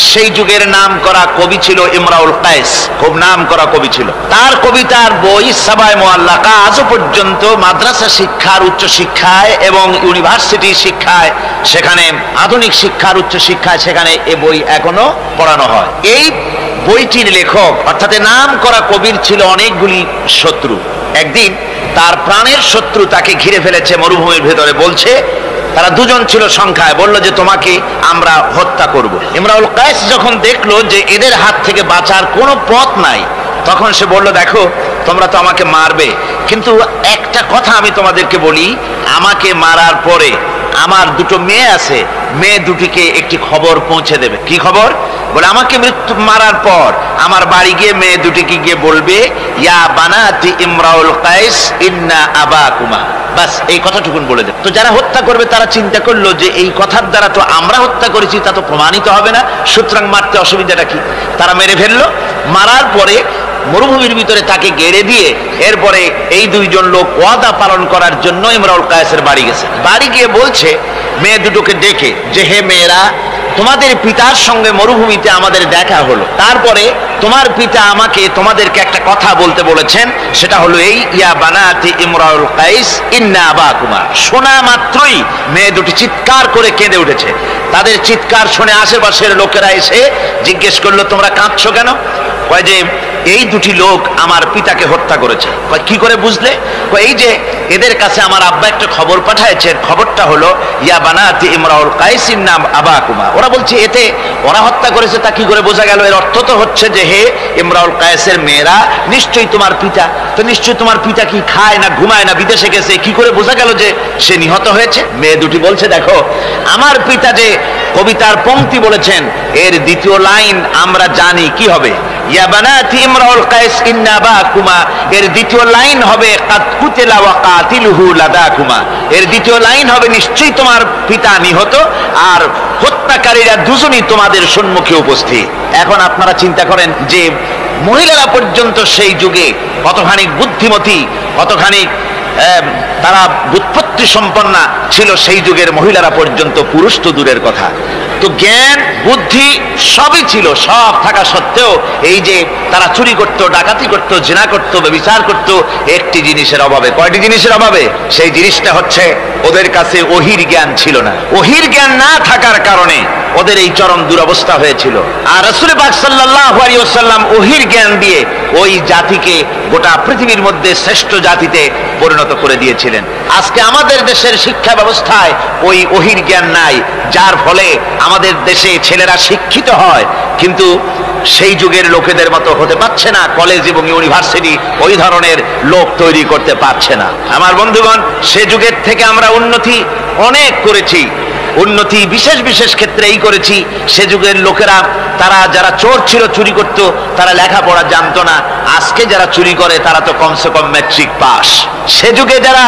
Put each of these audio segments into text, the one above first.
সেই যুগের নাম করা কবি ছিল ইমরাউল কায়েস, খুব নাম করা কবি ছিল। তার কবিতার বই সাবায়ে মুআল্লাকা আজও পর্যন্ত মাদ্রাসা শিক্ষার, উচ্চ শিক্ষায় এবং ইউনিভার্সিটি শিক্ষায়, সেখানে আধুনিক শিক্ষার, উচ্চ শিক্ষায় সেখানে এ বই এখনো পড়ানো হয়। এই বইটির লেখক অর্থাৎ নাম করা কবির ছিল অনেকগুলি শত্রু। একদিন তার প্রাণের শত্রু তাকে ঘিরে ফেলেছে মরুভূমির ভেতরে, বলছে, তারা দুজন ছিল সংখ্যায়, বলল যে তোমাকে আমরা হত্যা করব। ইমরাউল কায়েস যখন দেখলো যে এদের হাত থেকে বাঁচার কোনো পথ নাই, তখন সে বলল, দেখো তোমরা তো আমাকে মারবে, কিন্তু একটা কথা আমি তোমাদেরকে বলি, আমাকে মারার পরে আমার দুটো মেয়ে আছে, মেয়ে দুটিকে একটি খবর পৌঁছে দেবে। কি খবর? বলে আমাকে মৃত্যু মারার পর আমার বাড়ি গিয়ে মেয়ে দুটিকে গিয়ে বলবে, ইয়া বানাতি ইমরাউল কায়েস ইন্না আবাকুমা। বাস এই কথাটুকুন বলে দেবে। তো যারা হত্যা করবে তারা চিন্তা করলো যে এই কথার দ্বারা তো আমরা হত্যা করেছি, তা তো প্রমাণিত হবে না, সুতরাং মারতে অসুবিধাটা কি? তারা মেরে ফেললো। মারার পরে মরুভূমির ভিতরে তাকে গেড়ে দিয়ে এরপরে এই দুইজন লোক ওয়াদা পালন করার জন্য ইমরাউল কায়েসের বাড়ি গেছে। বাড়ি গিয়ে বলছে মেয়ে দুটোকে ডেকে যে, হে মেয়েরা, তোমাদের পিতার সঙ্গে মরুভূমিতে আমাদের দেখা হলো, তারপরে তোমার পিতা আমাকে তোমাদেরকে একটা কথা বলতে বলেছেন, সেটা হলো এই, ইয়া বানাতি ইমরাউল কায়েস ইন্না আবাকুমা। শোনা মাত্রই মেয়ে দুটি চিৎকার করে কেঁদে উঠেছে। তাদের চিৎকার শুনে আশেপাশের লোকেরা এসে জিজ্ঞেস করলো, তোমরা কাঁদছো কেন? কয় যে এই দুটি লোক আমার পিতাকে হত্যা করেছে। কি করে বুঝলে? এই যে এদের কাছে আমার আব্বা একটা খবর পাঠাইছেন, খবরটা হলো ইয়া বানাতি ইমরাউল কায়েস ইন্না আবাকুমা। ওরা বলছে এতে ওরা হত্যা করেছে, তা কি করে বোঝা গেল? এর অর্থ তো হচ্ছে যে হে ইমরাউল কায়েসের মেয়েরা, নিশ্চয়ই তোমার পিতা, তো নিশ্চয়ই তোমার পিতা কি খায় না ঘুমায় না বিদেশে গেছে, কি করে বোঝা গেল যে সে নিহত হয়েছে? মেয়ে দুটি বলছে, দেখো আমার পিতা যে কবিতার পংক্তি বলেছেন এর দ্বিতীয় লাইন আমরা জানি কি হবে, ইয়া বানাতি ইমরাউল কায়েস ইন্না আবাকুমা, এর দ্বিতীয় লাইন হবে কাদ কুতিলা ওয়া কাতিলুহু লাদাকুমা। এর দ্বিতীয় লাইন হবে নিশ্চয়ই তোমার পিতা নিহত আর হত্যাকারীরা দুজনই তোমাদের সম্মুখে উপস্থিত। এখন আপনারা চিন্তা করেন যে মহিলারা পর্যন্ত সেই যুগে কতখানি বুদ্ধিমতী, কতখানি তারা বুৎপত্তি সম্পন্না ছিল সেই যুগের মহিলারা পর্যন্ত, পুরুষ তো দূরের কথা। তো জ্ঞান বুদ্ধি সবই ছিল, সব থাকা সত্ত্বেও এই যে তারা চুরি করত, ডাকাতি করত, জিনা করত, ব্যভিচার করত, একটি জিনিসের অভাবে। কয়টি জিনিসের অভাবে? সেই জিনিসটা হচ্ছে ওদের কাছে ওহির জ্ঞান ছিল না। ওহির জ্ঞান না থাকার কারণে ওদের এই চরম দুরবস্থা হয়েছিল। আর রাসূল পাক সাল্লাল্লাহু আলাইহি ওয়াসাল্লাম ওহির জ্ঞান দিয়ে ওই জাতিকে গোটা পৃথিবীর মধ্যে শ্রেষ্ঠ জাতিতে পরিণত করে দিয়েছিলেন। আজকে আমাদের দেশের শিক্ষা ব্যবস্থায় ওই ওহির জ্ঞান নাই, যার ফলে আমাদের দেশে ছেলেরা শিক্ষিত হয় কিন্তু সেই যুগের লোকেদের মতো হতে পারছে না, কলেজ এবং ইউনিভার্সিটি ওই ধরনের লোক তৈরি করতে পারছে না। আমার বন্ধুগণ, সে যুগের থেকে আমরা উন্নতি অনেক করেছি, উন্নতি বিশেষ বিশেষ ক্ষেত্রেই করেছি। সে যুগের লোকেরা, তারা যারা চোর ছিল, চুরি করত, তারা লেখাপড়া জানতো না। আজকে যারা চুরি করে তারা তো কমসে কম ম্যাট্রিক পাস। সে যুগে যারা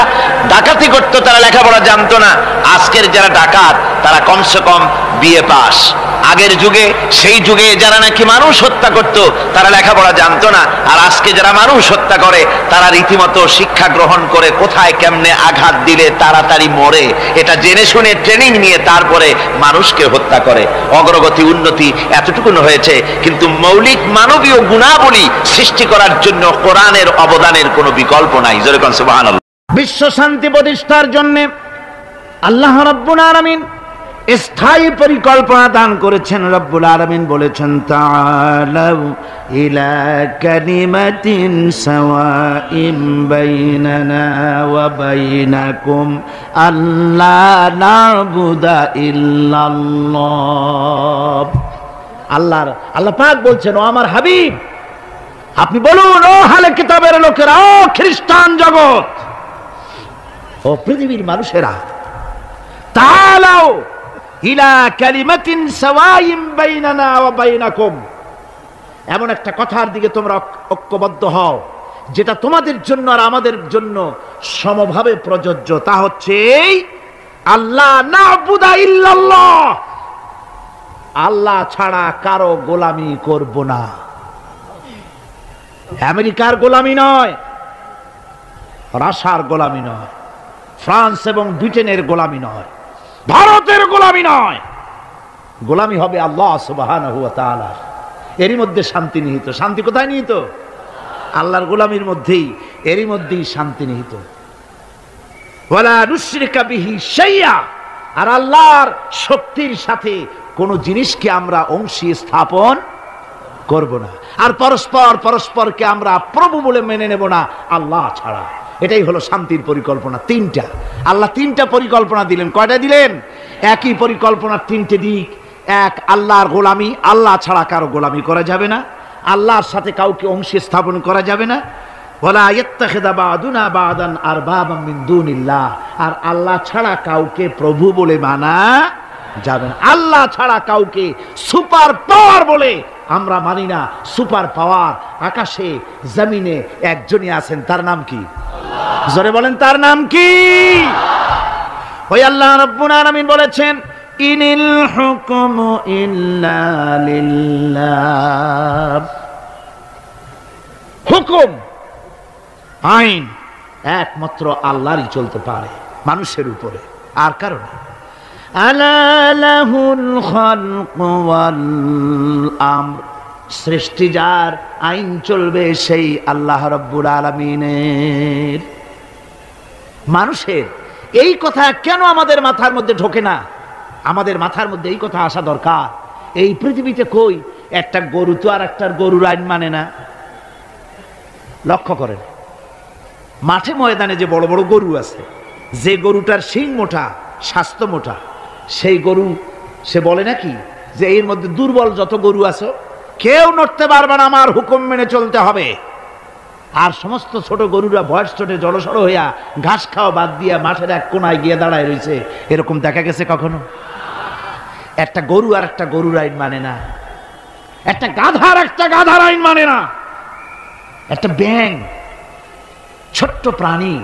ডাকাতি করত তারা লেখাপড়া জানতো না, আজকের যারা ডাকাত তারা কমসে কম বিএ পাস। আগের যুগে, সেই যুগে যারা নাকি মানুষ হত্যা করত তারা লেখাপড়া জানতো না, আর আজকে যারা মানুষ হত্যা করে তারা রীতিমতো শিক্ষা গ্রহণ করে কোথায় কেমনে আঘাত দিলে তাড়াতাড়ি মরে এটা জেনে শুনে ট্রেনিং নিয়ে তারপরে মানুষকে হত্যা করে। অগ্রগতি উন্নতি এতটুকুন হয়েছে, কিন্তু মৌলিক মানবীয় গুণাবলী সৃষ্টি করার জন্য কোরআনের অবদানের কোনো বিকল্প নাই। জোরে কোন সুবহানাল্লাহ। বিশ্ব শান্তি প্রতিষ্ঠার জন্য আল্লাহ রাব্বুল আলামিন স্থায়ী পরিকল্পনা দান করেছেন। রব্বুল আলামিন বলেছেন, তাআলাউ ইলা কালিমাতিন সাওয়াইন বাইনানা ওয়া বাইনাকুম আল্লা না'বুদা ইল্লাল্লাহ। আল্লাহ পাক বলছেন, ও আমার হাবিব আপনি বলুন, ও আহলে কিতাবের লোকেরা, ও খ্রিস্টান জগৎ, ও পৃথিবীর মানুষেরা, তাআলাউ ইলা কালিমাতিন সাওয়াইন বাইনানা ওয়া বাইনাকুম, এমন একটা কথার দিকে তোমরা ঐক্যবদ্ধ হও যেটা তোমাদের জন্য আর আমাদের জন্য সমভাবে প্রযোজ্য। তা হচ্ছে এই, আল্লাহ না'বুদা ইল্লাল্লাহ, আল্লাহ ছাড়া কারো গোলামি করব না। আমেরিকার গোলামি নয়, রাশিয়ার গোলামি নয়, ফ্রান্স এবং ব্রিটেনের গোলামি নয়, ভারতের গোলামি নয়, গোলামি হবে আল্লাহ সুবহানাহু ওয়া তাআলা। এরই মধ্যে শান্তি নিহিত। শান্তি কোথায় নিহিত? আল্লাহর গোলামির মধ্যেই, এরই মধ্যেই শান্তি নিহিত। ওয়ালা নুশরিকা বিহি শাইআ, আর আল্লাহর শক্তির সাথে কোন জিনিসকে আমরা অংশী স্থাপন করব না। আর পরস্পরকে আমরা প্রভু বলে মেনে নেব না আল্লাহ ছাড়া। এটাই হলো শান্তির পরিকল্পনা। তিনটা, আল্লাহ তিনটা পরিকল্পনা দিলেন। কয়টা দিলেন? একই পরিকল্পনার তিনটে দিক। এক, আল্লাহর গোলামি, আল্লাহ ছাড়া কারো গোলামি করা যাবে না, আল্লাহর সাথে কাউকে অংশী স্থাপন করা যাবে না। ওয়ালা ইয়াত্তাখিযা বা'দুনা বা'দান আরবাবাম মিন দুনিল্লাহ, আর আল্লাহ ছাড়া কাউকে প্রভু বলে মানা যাবে না। আল্লাহ ছাড়া কাউকে সুপার পাওয়ার বলে আমরা মানি না। সুপার পাওয়ার আকাশে জমিনে একজনই আছেন, তার নাম কি? জোরে বলেন, তার নাম কি? ওই আল্লাহ রাব্বুল আলামিন বলেছেন, ইনিল হুকমু ইল্লা লিল্লাহ। হুকুম, আইন একমাত্র আল্লাহরই চলতে পারে মানুষের উপরে, আর কারণে। আলা লাহুল খালকু ওয়াল আমর, সৃষ্টি যার, আইন চলবে সেই আল্লাহ রাব্বুল আলামিনের। মানুষের এই কথা কেন আমাদের মাথার মধ্যে ঢোকে না? আমাদের মাথার মধ্যে এই কথা আসা দরকার। এই পৃথিবীতে কই একটা গরু তো আর একটার গরুর আইন মানে না। লক্ষ্য করেন, মাঠে ময়দানে যে বড় বড় গরু আছে, যে গরুটার শিং মোটা, স্বাস্থ্য মোটা, সেই গরু সে বলে নাকি যে এর মধ্যে দুর্বল যত গরু আছে কেউ নড়তে পারবে না, আমার হুকুম মেনে চলতে হবে। আর সমস্ত ছোট গরুরা বয়স ছোটে জড়সড় হইয়া ঘাস খাওয়া বাদ দিয়া মাঠের এক কোনায় গিয়ে দাঁড়ায় রয়েছে, এরকম দেখা গেছে কখনো? একটা গরু আর একটা গরুর আইন মানে না, একটা গাধার আইন মানে না, একটা ব্যাঙ ছোট্ট প্রাণী,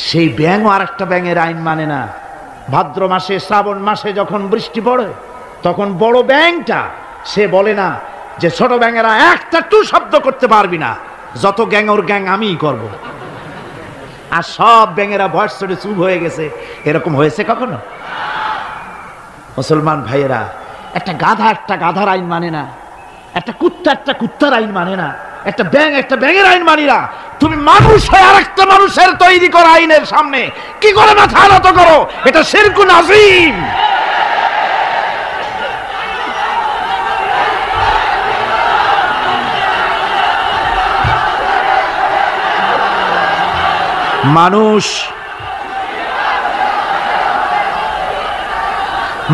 সেই ব্যাঙও আর একটা ব্যাঙের আইন মানে না। ভাদ্র মাসে, শ্রাবণ মাসে যখন বৃষ্টি পড়ে তখন বড় ব্যাঙটা সে বলে না যে ছোট ব্যাঙেরা একটা টু শব্দ করতে পারবি না, যত গ্যাং ওর গ্যাং আমিই করব। আর সব ব্যাঙেরা বয়স ছোটে চুপ হয়ে গেছে, এরকম হয়েছে কখনো? মুসলমান ভাইয়েরা, একটা গাধার আইন মানে না, একটা কুত্তার আইন মানে না, একটা ব্যাঙের আইন মানি না। তুমি মানুষ হয়ে আর একটা মানুষের তৈরি করা আইনের সামনে কি করে মাথা নত করো? এটা শিরকুন আযীম।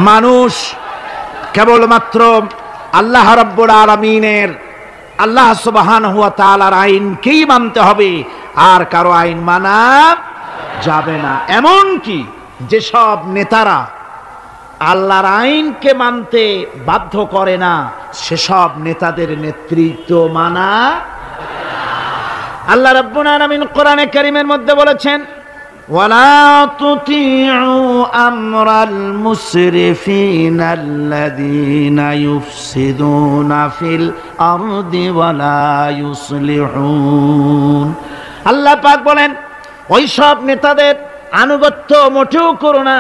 মানুষ কেবলমাত্র আল্লাহ রাব্বুল আলামিনের, আল্লাহ সুবহানাহু ওয়া তাআলার আইনকেই মানতে হবে, আর কারো আইন মানা যাবে না। এমন কি যেসব নেতারা আল্লাহর আইনকে মানতে বাধ্য করে না, সেসব নেতাদের নেতৃত্ব মানা। আল্লাহ রাব্বুল আলামিন কোরআনে কারীমের মধ্যে বলেছেন, ওয়ালা তুতিউ আমরাল মুসরিফিনা আল্লাযীনা ইউফসিদুনা ফিল আরদি ওয়ালা ইউসলিহুন। আল্লাহ পাক বলেন, ওই সব নেতাদের আনুগত্য মোটেও করো না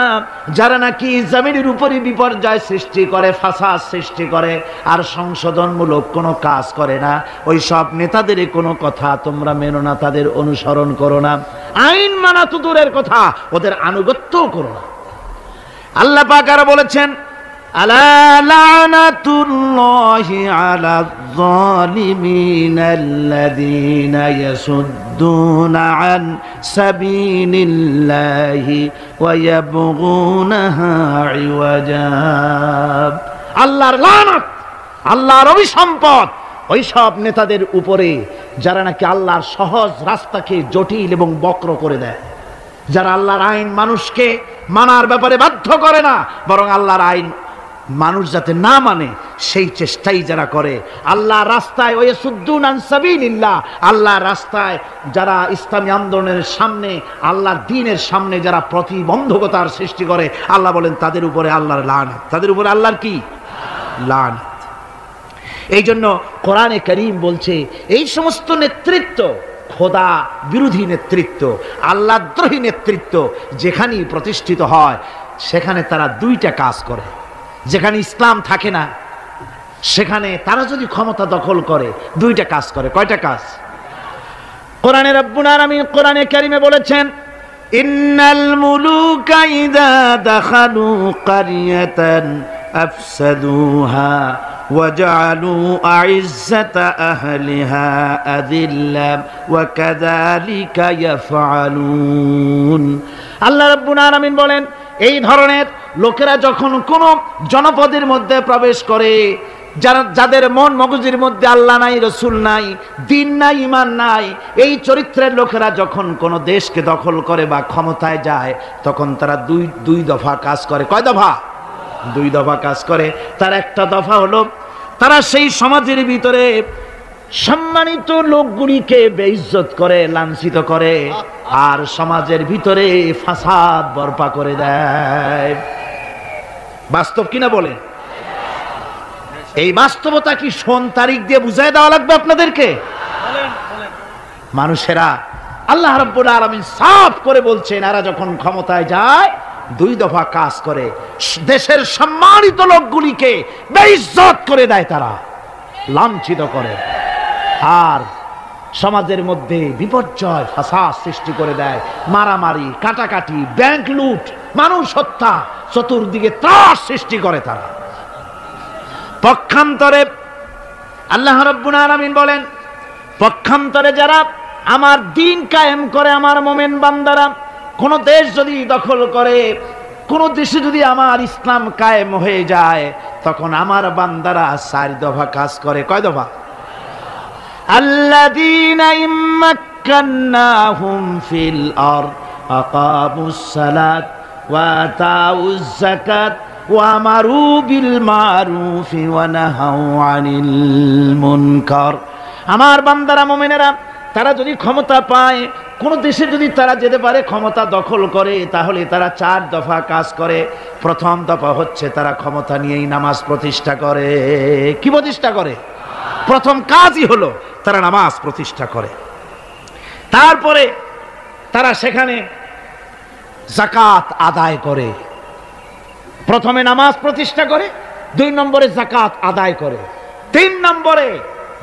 যারা নাকি জমিনের উপরে বিপর্যয় সৃষ্টি করে, ফাসাদ সৃষ্টি করে, আর সংশোধনমূলক কোনো কাজ করে না। ওই সব নেতাদের কোনো কথা তোমরা মেনো না, তাদের অনুসরণ করো না। আইন মানা তো দূরের কথা, ওদের আনুগত্যও করো না। আল্লাহ পাক আরো বলেছেন, আলা লানাতুল্লাহি আলায যালিমিন আল্লাযীনা ইয়াসুদ্দুনা আন সাবিলিল্লাহি ওয়া ইয়াবগুনাহা ইওয়াজা। আল্লাহর লানত, আল্লাহর অভিসম্পদ ওই সব নেতাদের উপরে যারা নাকি আল্লাহর সহজ রাস্তাকে জটিল এবং বক্র করে দেয়, যারা আল্লাহর আইন মানুষকে মানার ব্যাপারে বাধ্য করে না, বরং আল্লাহর আইন মানুষ যাতে না মানে সেই চেষ্টাই যারা করে। আল্লাহর রাস্তায় ওয়াসুদ্দুন আন সাবিলিল্লাহ, আল্লাহর রাস্তায় যারা ইসলামী আন্দোলনের সামনে, আল্লাহর দ্বীনের সামনে যারা প্রতিবন্ধকতার সৃষ্টি করে, আল্লাহ বলেন তাদের উপরে আল্লাহর লানত, তাদের উপরে আল্লাহর কি লানত। এই জন্য কোরআনে কারীম বলছে, এই সমস্ত নেতৃত্ব খোদা বিরোধী নেতৃত্ব, আল্লাহদ্রোহী নেতৃত্ব যেখানেই প্রতিষ্ঠিত হয় সেখানে তারা দুইটা কাজ করে। যেখানে ইসলাম থাকে না, সেখানে তারা যদি ক্ষমতা দখল করে দুইটা কাজ করে। কয়টা কাজ? কোরআনে রব্বুল আলামিন কোরআনে কারিমে বলেছেন, ইন্নাল মুলুকা ইযা দাখালু কারিয়াতান আফসাদুহা ওয়া জাআলু আইজ্জাতা আহলিহা আযিল্লা ওয়া কাযালিকা ইয়াফআলুন। আল্লাহ রাব্বুল আলামিন বলেন, এই ধরনের লোকেরা যখন কোন জনপদের মধ্যে প্রবেশ করে, যাদের মন মগজের মধ্যে আল্লাহ নাই, রসুল নাই, দিন নাই, ঈমান নাই, এই চরিত্রের লোকেরা যখন কোন দেশকে দখল করে বা ক্ষমতায় যায়, তখন তারা দুই দফা কাজ করে। কয় দফা? দুই দফা কাজ করে। তার একটা দফা হলো, তারা সেই সমাজের ভিতরে সম্মানিত লোকগুলিকে বেইজ্জত করে, লাঞ্ছিত করে, আর সমাজের ভিতরে ফাসাদ বরপা করে দেয়। বাস্তব কিনা বলে? এই বাস্তবতা কি সন তারিখ দিয়ে বুঝাই দেওয়া লাগবে আপনাদেরকে? মানুষেরা আল্লাহ রাব্বুল আলামিন সাফ করে বলছেন, এরা যখন ক্ষমতায় যায় দুই দফা কাজ করে, দেশের সম্মানিত লোকগুলিকে বেইজ্জত করে দেয়, তারা লাঞ্ছিত করে, আর সমাজের মধ্যে বিপর্যয় ফাসাদ সৃষ্টি করে দেয়, মারামারি, কাটাকাটি, ব্যাংক লুট, মানুষ হত্যা, চতুর্দিকে ত্রাস সৃষ্টি করে তারা। পক্ষান্তরে আল্লাহ রাব্বুল আলামিন বলেন, পক্ষান্তরে যারা আমার দিন কায়েম করে, আমার মোমেন বান্দারা কোন দেশ যদি দখল করে, কোন দেশে যদি আমার ইসলাম কায়েম হয়ে যায়, তখন আমার বান্দারা চার দফা কাজ করে। কয় দফা? আল্লাযীনা ইম্মাক্কান্নাহুম ফিল আরদ আকামুস সালাত ওয়া আতাউজ যাকাত ওয়া আমারু বিল মারুফি ওয়া নাহাউ আনিল মুনকার। আমার বান্দারা, মুমিনেরা, তারা যদি ক্ষমতা পায়, কোন দেশে যদি তারা যেতে পারে, ক্ষমতা দখল করে, তাহলে তারা চার দফা কাজ করে। প্রথম দফা হচ্ছে তারা ক্ষমতা নিয়েই নামাজ প্রতিষ্ঠা করে। কি প্রতিষ্ঠা করে? প্রথম কাজই হলো তারা নামাজ প্রতিষ্ঠা করে। তারপরে তারা সেখানে যাকাত আদায় করে। প্রথমে নামাজ প্রতিষ্ঠা করে, 2 নম্বরে যাকাত আদায় করে, 3 নম্বরে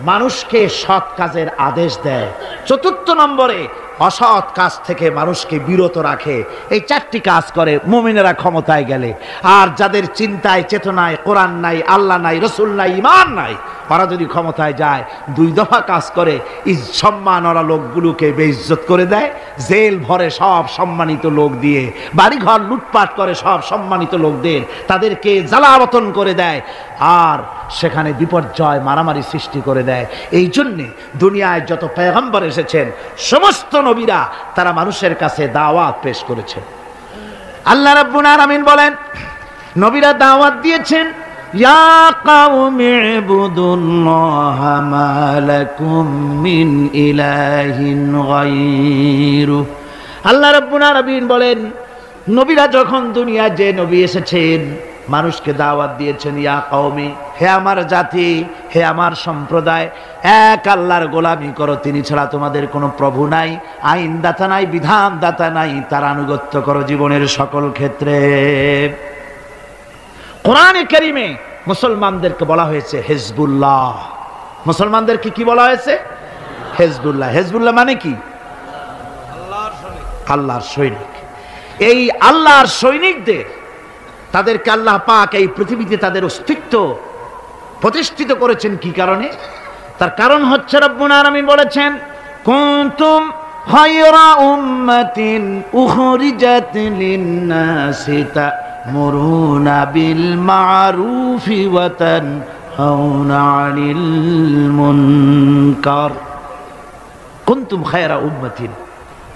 মানুষকে সৎ কাজের আদেশ দেয়, 4 নম্বরে অসৎ কাজ থেকে মানুষকে বিরত রাখে। এই 4টি কাজ করে মুমিনেরা ক্ষমতায় গেলে। আর যাদের চিন্তায়, চেতনায় কোরআন নাই, আল্লাহ নাই, রসুল নাই, ঈমান নাই, ওরা যদি ক্ষমতায় যায় 2 দফা কাজ করে, সম্মানরা লোকগুলোকে বেইজ্জত করে দেয়, জেল ভরে সব সম্মানিত লোক দিয়ে, বাড়িঘর লুটপাট করে সব সম্মানিত লোকদের, তাদেরকে জ্বালাবতন করে দেয়, আর সেখানে বিপর্যয়, মারামারি সৃষ্টি করে দেয়। এই জন্যে দুনিয়ায় যত পয়গম্বর এসেছেন, সমস্ত নবীরা তারা মানুষের কাছে দাওয়াত পেশ করেছেন। আল্লাহ রাব্বুল আলামিন বলেন, নবীরা দাওয়াত দিয়েছেন, ইয়া কাওমি ইবুদুল্লাহা মা লাকুম মিন ইলাহিন গায়রু। আল্লাহ রাব্বুল আলামিন বলেন, নবীরা যখন দুনিয়ায় যে নবী এসেছেন, মানুষকে দাওয়াত দিয়েছেন, ইয়া কওমি, হে আমার জাতি, হে আমার সম্প্রদায়, এক আল্লাহর গোলামি করো, তিনি ছাড়া তোমাদের কোনো প্রভু নাই, আইনদাতা নাই, বিধানদাতা নাই, তার আনুগত্য করো জীবনের সকল ক্ষেত্রে। কোরআনে কারিমে মুসলমানদেরকে বলা হয়েছে হিজবুল্লাহ। মুসলমানদেরকে কি বলা হয়েছে? হিজবুল্লাহ। হিজবুল্লাহ মানে কি? আল্লাহর সৈনিক। এই আল্লাহর সৈনিকদের, তাদেরকে আল্লাহ পাক এই পৃথিবীতে তাদের অস্তিত্ব প্রতিষ্ঠিত করেছেন কি কারণে? তার কারণ হচ্ছে রব্বুল আলামিন বলেছেন, কুনতুম খায়রা উম্মাতিন উখরিজাত লিন-নাসি তা'মুরুনা বিল মা'রুফি ওয়া তানহাউনা আনিল মুনকার। কুনতুম খায়রা উম্মাতিন,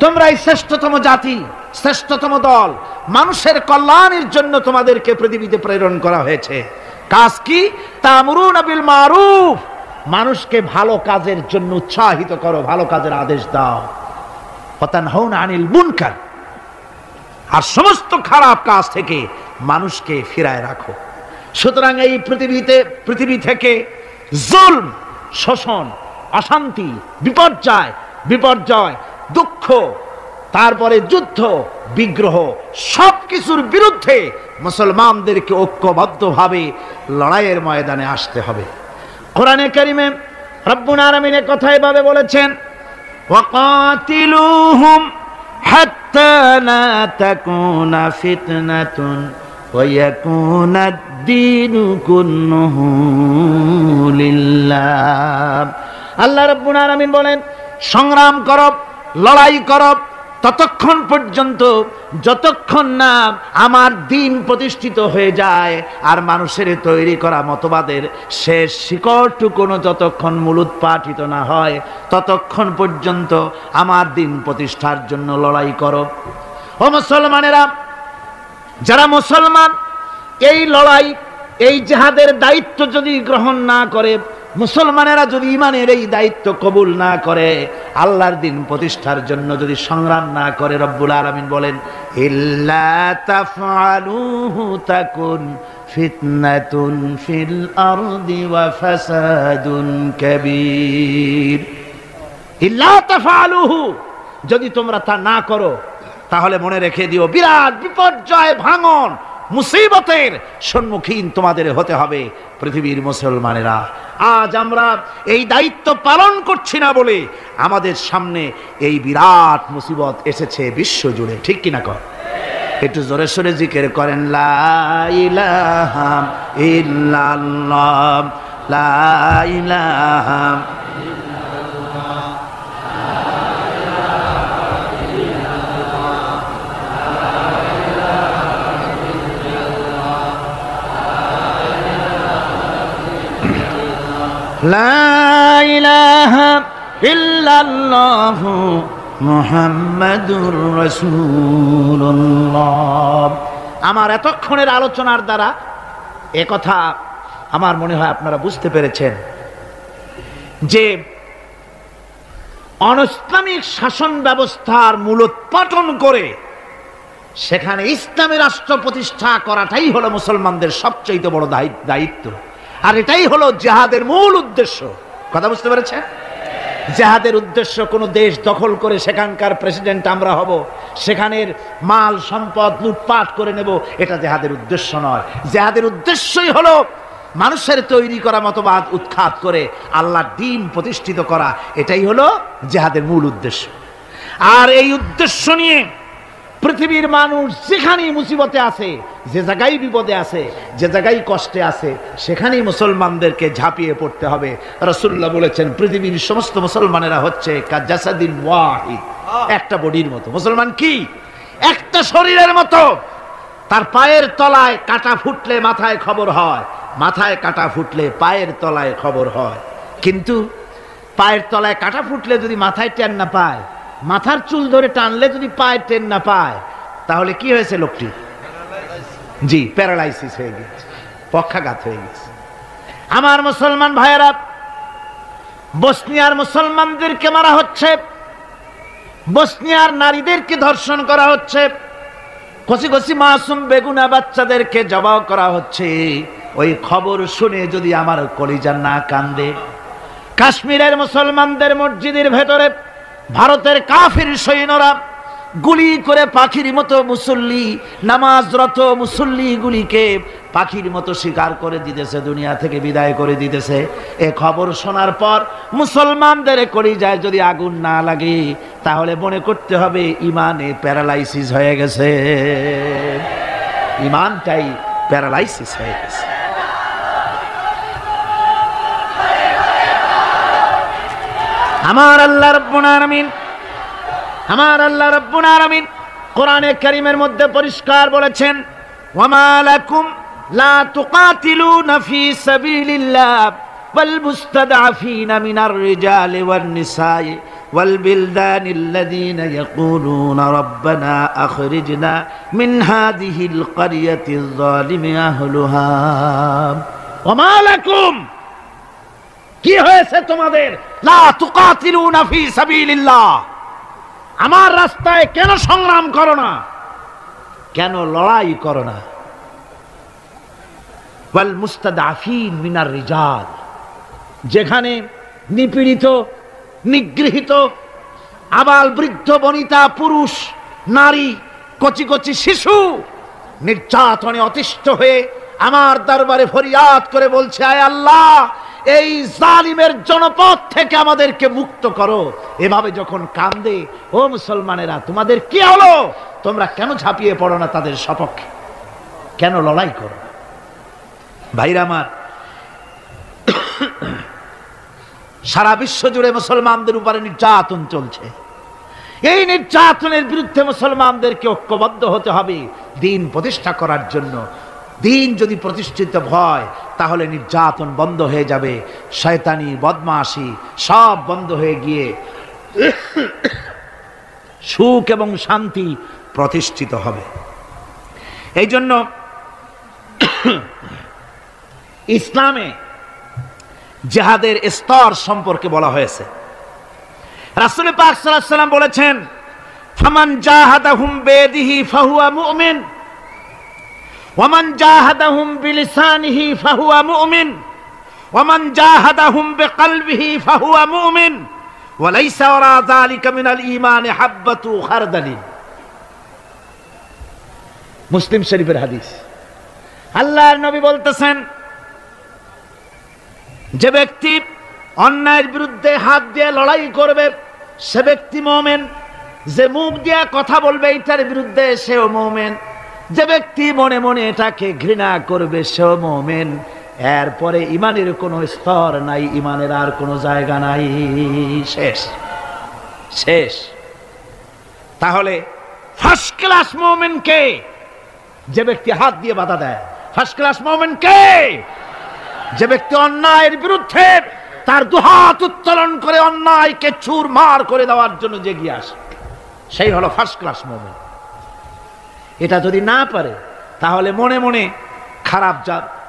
তোমরাই শ্রেষ্ঠতম জাতি, শ্রেষ্ঠতম দল, মানুষের কল্যাণের জন্য তোমাদেরকে পৃথিবীতে প্রেরণ করা হয়েছে। কাজ কি? তা'মুরুনা বিল মারুফ, মানুষকে ভালো কাজের জন্য উৎসাহিত করো, ভালো কাজের আদেশ দাও। ওয়া তানহাউনা আনিল মুনকার, আর সমস্ত খারাপ কাজ থেকে মানুষকে ফিরায় রাখো। সুতরাং এই পৃথিবী থেকে জুলম, শোষণ, অশান্তি, বিপর্যয়, দুঃখ, তারপরে যুদ্ধ, বিগ্রহ, সব কিছুর বিরুদ্ধে মুসলমানদেরকে ঐক্যবদ্ধভাবে লড়াইয়ের ময়দানে আসতে হবে। কোরআনে কারিমে রব্বুল আলামিন কথা এভাবে বলেছেন, ওয়াকাতিলুহুম হাত্তা লা তাকুনা ফিতনাতুন ওয়া ইয়াকুনা আদ-দীনু কুল্লুহু লিল্লাহ। আল্লাহ রাব্বুল আলামিন বলেন, সংগ্রাম করো, লড়াই করো ততক্ষণ পর্যন্ত যতক্ষণ না আমার দ্বীন প্রতিষ্ঠিত হয়ে যায় আর মানুষের তৈরি করা মতবাদের শেষ শিকড়টুকুনো যতক্ষণ মূলোৎপাটিত না হয় ততক্ষণ পর্যন্ত আমার দ্বীন প্রতিষ্ঠার জন্য লড়াই করো। ও মুসলমানেরা, যারা মুসলমান এই লড়াই, এই জিহাদের দায়িত্ব যদি গ্রহণ না করে, মুসলমানেরা যদি ঈমানের এই দায়িত্ব কবুল না করে, আল্লাহর দ্বীন প্রতিষ্ঠার জন্য যদি সংগ্রাম না করে, রব্বুল আলামিন বলেন, ইল্লা তাফআলুহু তাকুন ফিতনাতুন ফিল আরদি ওয়া ফাসাদুন কাবীর। ইল্লা তাফআলুহু, যদি তোমরা তা না করো তাহলে মনে রেখে দিও বিরাট বিপর্যয়, ভাঙন, মুসিবতের সম্মুখীন তোমাদের হতে হবে। পৃথিবীর মুসলমানেরা, আজ আমরা এই দায়িত্ব পালন করছি না বলে আমাদের সামনে এই বিরাট মুসিবত এসেছে বিশ্ব জুড়ে, ঠিক কিনা কর? একটু জোরে সোরে জিকির করেন, লা ইলাহা ইল্লাল্লাহ, লা ইলাহা লা ইলাহা ইল্লাল্লাহ মুহাম্মাদুর রাসূলুল্লাহ। আমার এতক্ষণের আলোচনার দ্বারা একথা আমার মনে হয় আপনারা বুঝতে পেরেছেন যে অনৈসলামিক শাসন ব্যবস্থার মূলোৎপাটন করে সেখানে ইসলামী রাষ্ট্র প্রতিষ্ঠা করাটাই হলো মুসলমানদের সবচেয়ে বড় দায়িত্ব। আর এটাই হলো জিহাদের মূল উদ্দেশ্য। কথা বুঝতে পেরেছেন? জিহাদের উদ্দেশ্য কোন দেশ দখল করে সেখানকার প্রেসিডেন্ট আমরা হব, সেখানের মাল সম্পদ লুটপাট করে নেব, এটা জিহাদের উদ্দেশ্য নয়। জিহাদের উদ্দেশ্যই হলো মানুষের তৈরি করা মতবাদ উৎখাত করে আল্লাহর দ্বীন প্রতিষ্ঠিত করা, এটাই হলো জিহাদের মূল উদ্দেশ্য। আর এই উদ্দেশ্য নিয়ে পৃথিবীর মানুষ যেখানেই মুসিবতে আছে, যে জায়গায় বিপদে আছে, যে জায়গায় কষ্টে আছে, সেখানেই মুসলমানদেরকে ঝাঁপিয়ে পড়তে হবে। রাসূলুল্লাহ বলেছেন, পৃথিবীর সমস্ত মুসলমানেরা হচ্ছে কাজাসাদিন ওয়াহিদ, একটা বডির মতো। মুসলমান কি? একটা শরীরের মতো। তার পায়ের তলায় কাঁটা ফুটলে মাথায় খবর হয়, মাথায় কাঁটা ফুটলে পায়ের তলায় খবর হয়। কিন্তু পায়ের তলায় কাঁটা ফুটলে যদি মাথায় টেন না পায়, মাথার চুল ধরে টানলে যদি পায়ে টেন না পায়, তাহলে কি হয়েছে লোকটি? জি, প্যারালাইসিস হয়ে গেছে, পক্ষাঘাত হয়ে গেছে। আমার মুসলমান ভাইয়েরা, বসনিয়ার মুসলমানদেরকে মারা হচ্ছে, বসনিয়ার নারীদেরকে ধর্ষণ করা হচ্ছে, কচি কচি মাসুম বেগুনা বাচ্চাদেরকে জবাই করা হচ্ছে। ওই খবর শুনে যদি আমার কলিজা না কান্দে, কাশ্মীরের মুসলমানদের মসজিদের ভেতরে ভারতের কাফির সৈন্যরা গুলি করে পাখির মতো মুসল্লি, নামাজরত মুসল্লিগুলিকে পাখির মতো শিকার করে দিতেছে, দুনিয়া থেকে বিদায় করে দিতেছে। এ খবর শোনার পর মুসলমানদের কলিজায় যদি আগুন না লাগে, তাহলে মনে করতে হবে ইমানে প্যারালাইসিস হয়ে গেছে, ইমানটাই প্যারালাইসিস হয়ে গেছে। আমার আল্লাহ রাব্বুল আলামিন, আমার আল্লাহ রাব্বুল আলামিন কোরআনে কারীমের মধ্যে পরিষ্কার বলেছেন, ওয়ামা লাকুম লা তুকাতিলুনা ফি সাবিলিল্লাহ ওয়াল মুস্তাদআফিনা মিনার রিজালি ওয়ান নিসাই ওয়াল বিলদানিল্লাযীনা ইয়াকুলুনা রাব্বানা আখরিজনা মিন হাযিহিল ক্বরিয়াতিয যালিমি আহলুহা। ওয়ামা লাকুম, কি হয়েছে তোমাদের? লা তুকাতিলুনা ফি সাবিলিল্লাহ, আমার রাস্তায় কেন সংগ্রাম করো না, কেন লড়াই করো না? ওয়াল মুস্তাদআফিন মিনার রিজাল, যেখানে নিপীড়িত, নিগৃহীত, আবাল বৃদ্ধ বনিতা, পুরুষ, নারী, কচি কচি শিশু, নির্যাতনে অতিষ্ঠ হয়ে আমার দরবারে ফরিয়াদ করে বলছে, আয় আল্লাহ, এই জালিমের জনপদ থেকে আমাদেরকে মুক্ত করো। এভাবে যখন কান্দে, ও মুসলমানেরা, তোমাদের কি হলো? তোমরা কেন ঝাঁপিয়ে পড়ো না তাদের সপক্ষে? কেন লড়াই করো? ভাইরা আমার, সারা বিশ্ব জুড়ে মুসলমানদের উপরে নির্যাতন চলছে। এই নির্যাতনের বিরুদ্ধে মুসলমানদেরকে ঐক্যবদ্ধ হতে হবে দ্বীন প্রতিষ্ঠা করার জন্য। দ্বীন যদি প্রতিষ্ঠিত হয় তাহলে নির্যাতন বন্ধ হয়ে যাবে, শয়তানি বদমাশি সব বন্ধ হয়ে গিয়ে সুখ এবং শান্তি প্রতিষ্ঠিত হবে। এই জন্য ইসলামে জিহাদের স্তর সম্পর্কে বলা হয়েছে। রাসূল পাক সাল্লাল্লাহু আলাইহি ওয়াসাল্লাম বলেছেন, ফামান জাহাদাহুম বিয়াদিহি ফাহুয়া মুমিন ওয়ামান জাহাদাহুম বিলিসানিহি ফাহুয়া মুমিন ওয়ামান জাহাদাহুম বিকলবিহি ফাহুয়া মুমিন ওয়া লাইসা ওয়ারা যালিকা মিনাল ঈমানি হাব্বাতু খারদালিন। মুসলিম শরীফের হাদিস। আল্লাহর নবী বলতেছেন, যে ব্যক্তি অন্যায়ের বিরুদ্ধে হাত দিয়ে লড়াই করবে সে ব্যক্তি মুমিন। যে মুখ দিয়ে কথা বলবে এটার বিরুদ্ধে সেও মুমিন। যে ব্যক্তি মনে মনে এটাকে ঘৃণা করবে সেও মুমিন। এরপরে ইমানের কোনো স্তর নাই, ইমানের আর কোনো জায়গা নাই, শেষ শেষ। তাহলে ফার্স্ট ক্লাস মুমিন কে? যে ব্যক্তি হাত দিয়ে বাধা দেয়। ফার্স্ট ক্লাস মুমিন কে? যে ব্যক্তি অন্যায়ের বিরুদ্ধে তার দুহাত উত্তোলন করে অন্যায়কে চুরমার করে দেওয়ার জন্য জেগে আসে, সেই হলো ফার্স্ট ক্লাস মুমিন। এটা যদি না পারে তাহলে মনে মনে খারাপ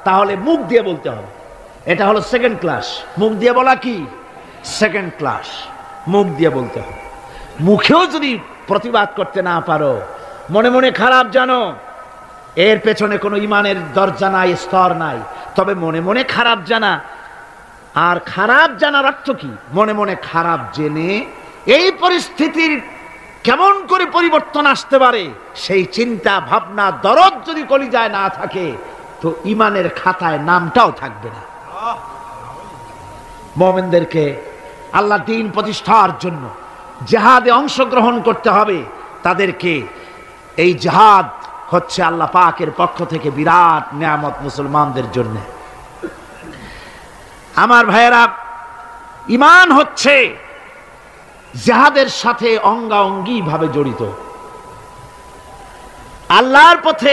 তাহলে মুখ দিয়ে বলতে হবে। এটা হলো সেকেন্ড ক্লাস। মুখ দিয়ে বলা কি? Second class. মুখ দিয়ে বলতে হবে। মুখেও যদি প্রতিবাদ করতে না পারো, মনে মনে খারাপ জানো, এর পেছনে কোনো ইমানের দরজা নাই, স্তর নাই। তবে মনে মনে খারাপ জানা, আর খারাপ জানার অর্থ কি? মনে মনে খারাপ জেনে এই পরিস্থিতির কেমন করে পরিবর্তন আসতে পারে সেই চিন্তা ভাবনা দরদ যদি কলিজায় না থাকে তো ইমানের খাতায় নামটাও থাকবে না। মুমিনদেরকে আল্লাহ দ্বীন প্রতিষ্ঠার জন্য জিহাদে অংশগ্রহণ করতে হবে। তাদেরকে এই জিহাদ হচ্ছে আল্লাহ পাকের পক্ষ থেকে বিরাট নিয়ামত মুসলমানদের জন্য। আমার ভাইয়েরা, ঈমান হচ্ছে জিহাদের সাথে অঙ্গাঅঙ্গি ভাবে জড়িত। আল্লাহর পথে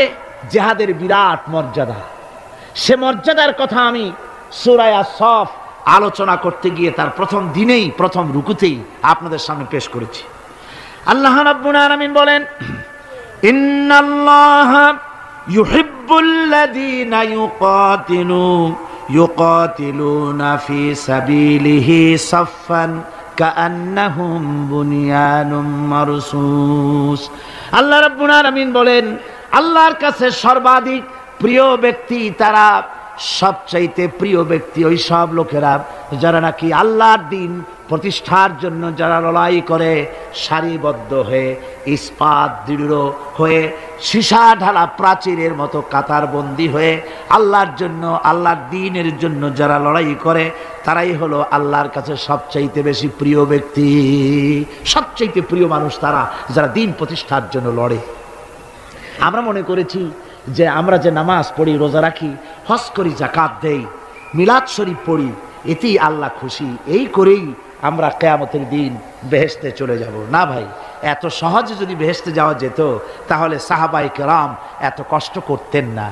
জিহাদের বিরাট মর্যাদা। সে মর্যাদার কথা আমি সূরা আস-সাফ আলোচনা করতে গিয়ে তার প্রথম দিনেই, প্রথম রুকুতেই আপনাদের সামনে পেশ করেছি। আল্লাহ রাব্বুল আলামিন বলেন, ইন্নাল্লাহা ইউহিব্বুল্লাযীনা ইউকাতিলুনা ফি সাবিলিহি সাফফান কাআন্নাহুম বুনিয়ানুম মারসুস। আল্লাহ রাব্বুল আলামিন বলেন, আল্লাহর কাছে সর্বাধিক প্রিয় ব্যক্তি তারা, সবচাইতে প্রিয় ব্যক্তি ওই সব লোকেরা যারা নাকি আল্লাহর দ্বীন প্রতিষ্ঠার জন্য যারা লড়াই করে সারিবদ্ধ হয়ে, ইস্পাত দৃঢ় হয়ে, সীসা ঢালা প্রাচীরের মতো কাতারবন্দি হয়ে আল্লাহর জন্য, আল্লাহর দ্বীনের জন্য যারা লড়াই করে তারাই হলো আল্লাহর কাছে সবচাইতে বেশি প্রিয় ব্যক্তি। সবচাইতে প্রিয় মানুষ তারা যারা দ্বীন প্রতিষ্ঠার জন্য লড়ে। আমরা মনে করেছি যে আমরা যে নামাজ পড়ি, রোজা রাখি, হজ করি, যাকাত দেই, মিলাদ শরীফ পড়ি, এতেই আল্লাহ খুশি, এই করেই আমরা কিয়ামতের দিন বেহেশতে চলে যাব। না ভাই, এত সহজে যদি বেহেশতে যাওয়া যেত তাহলে সাহাবায়ে কেরাম এত কষ্ট করতেন না,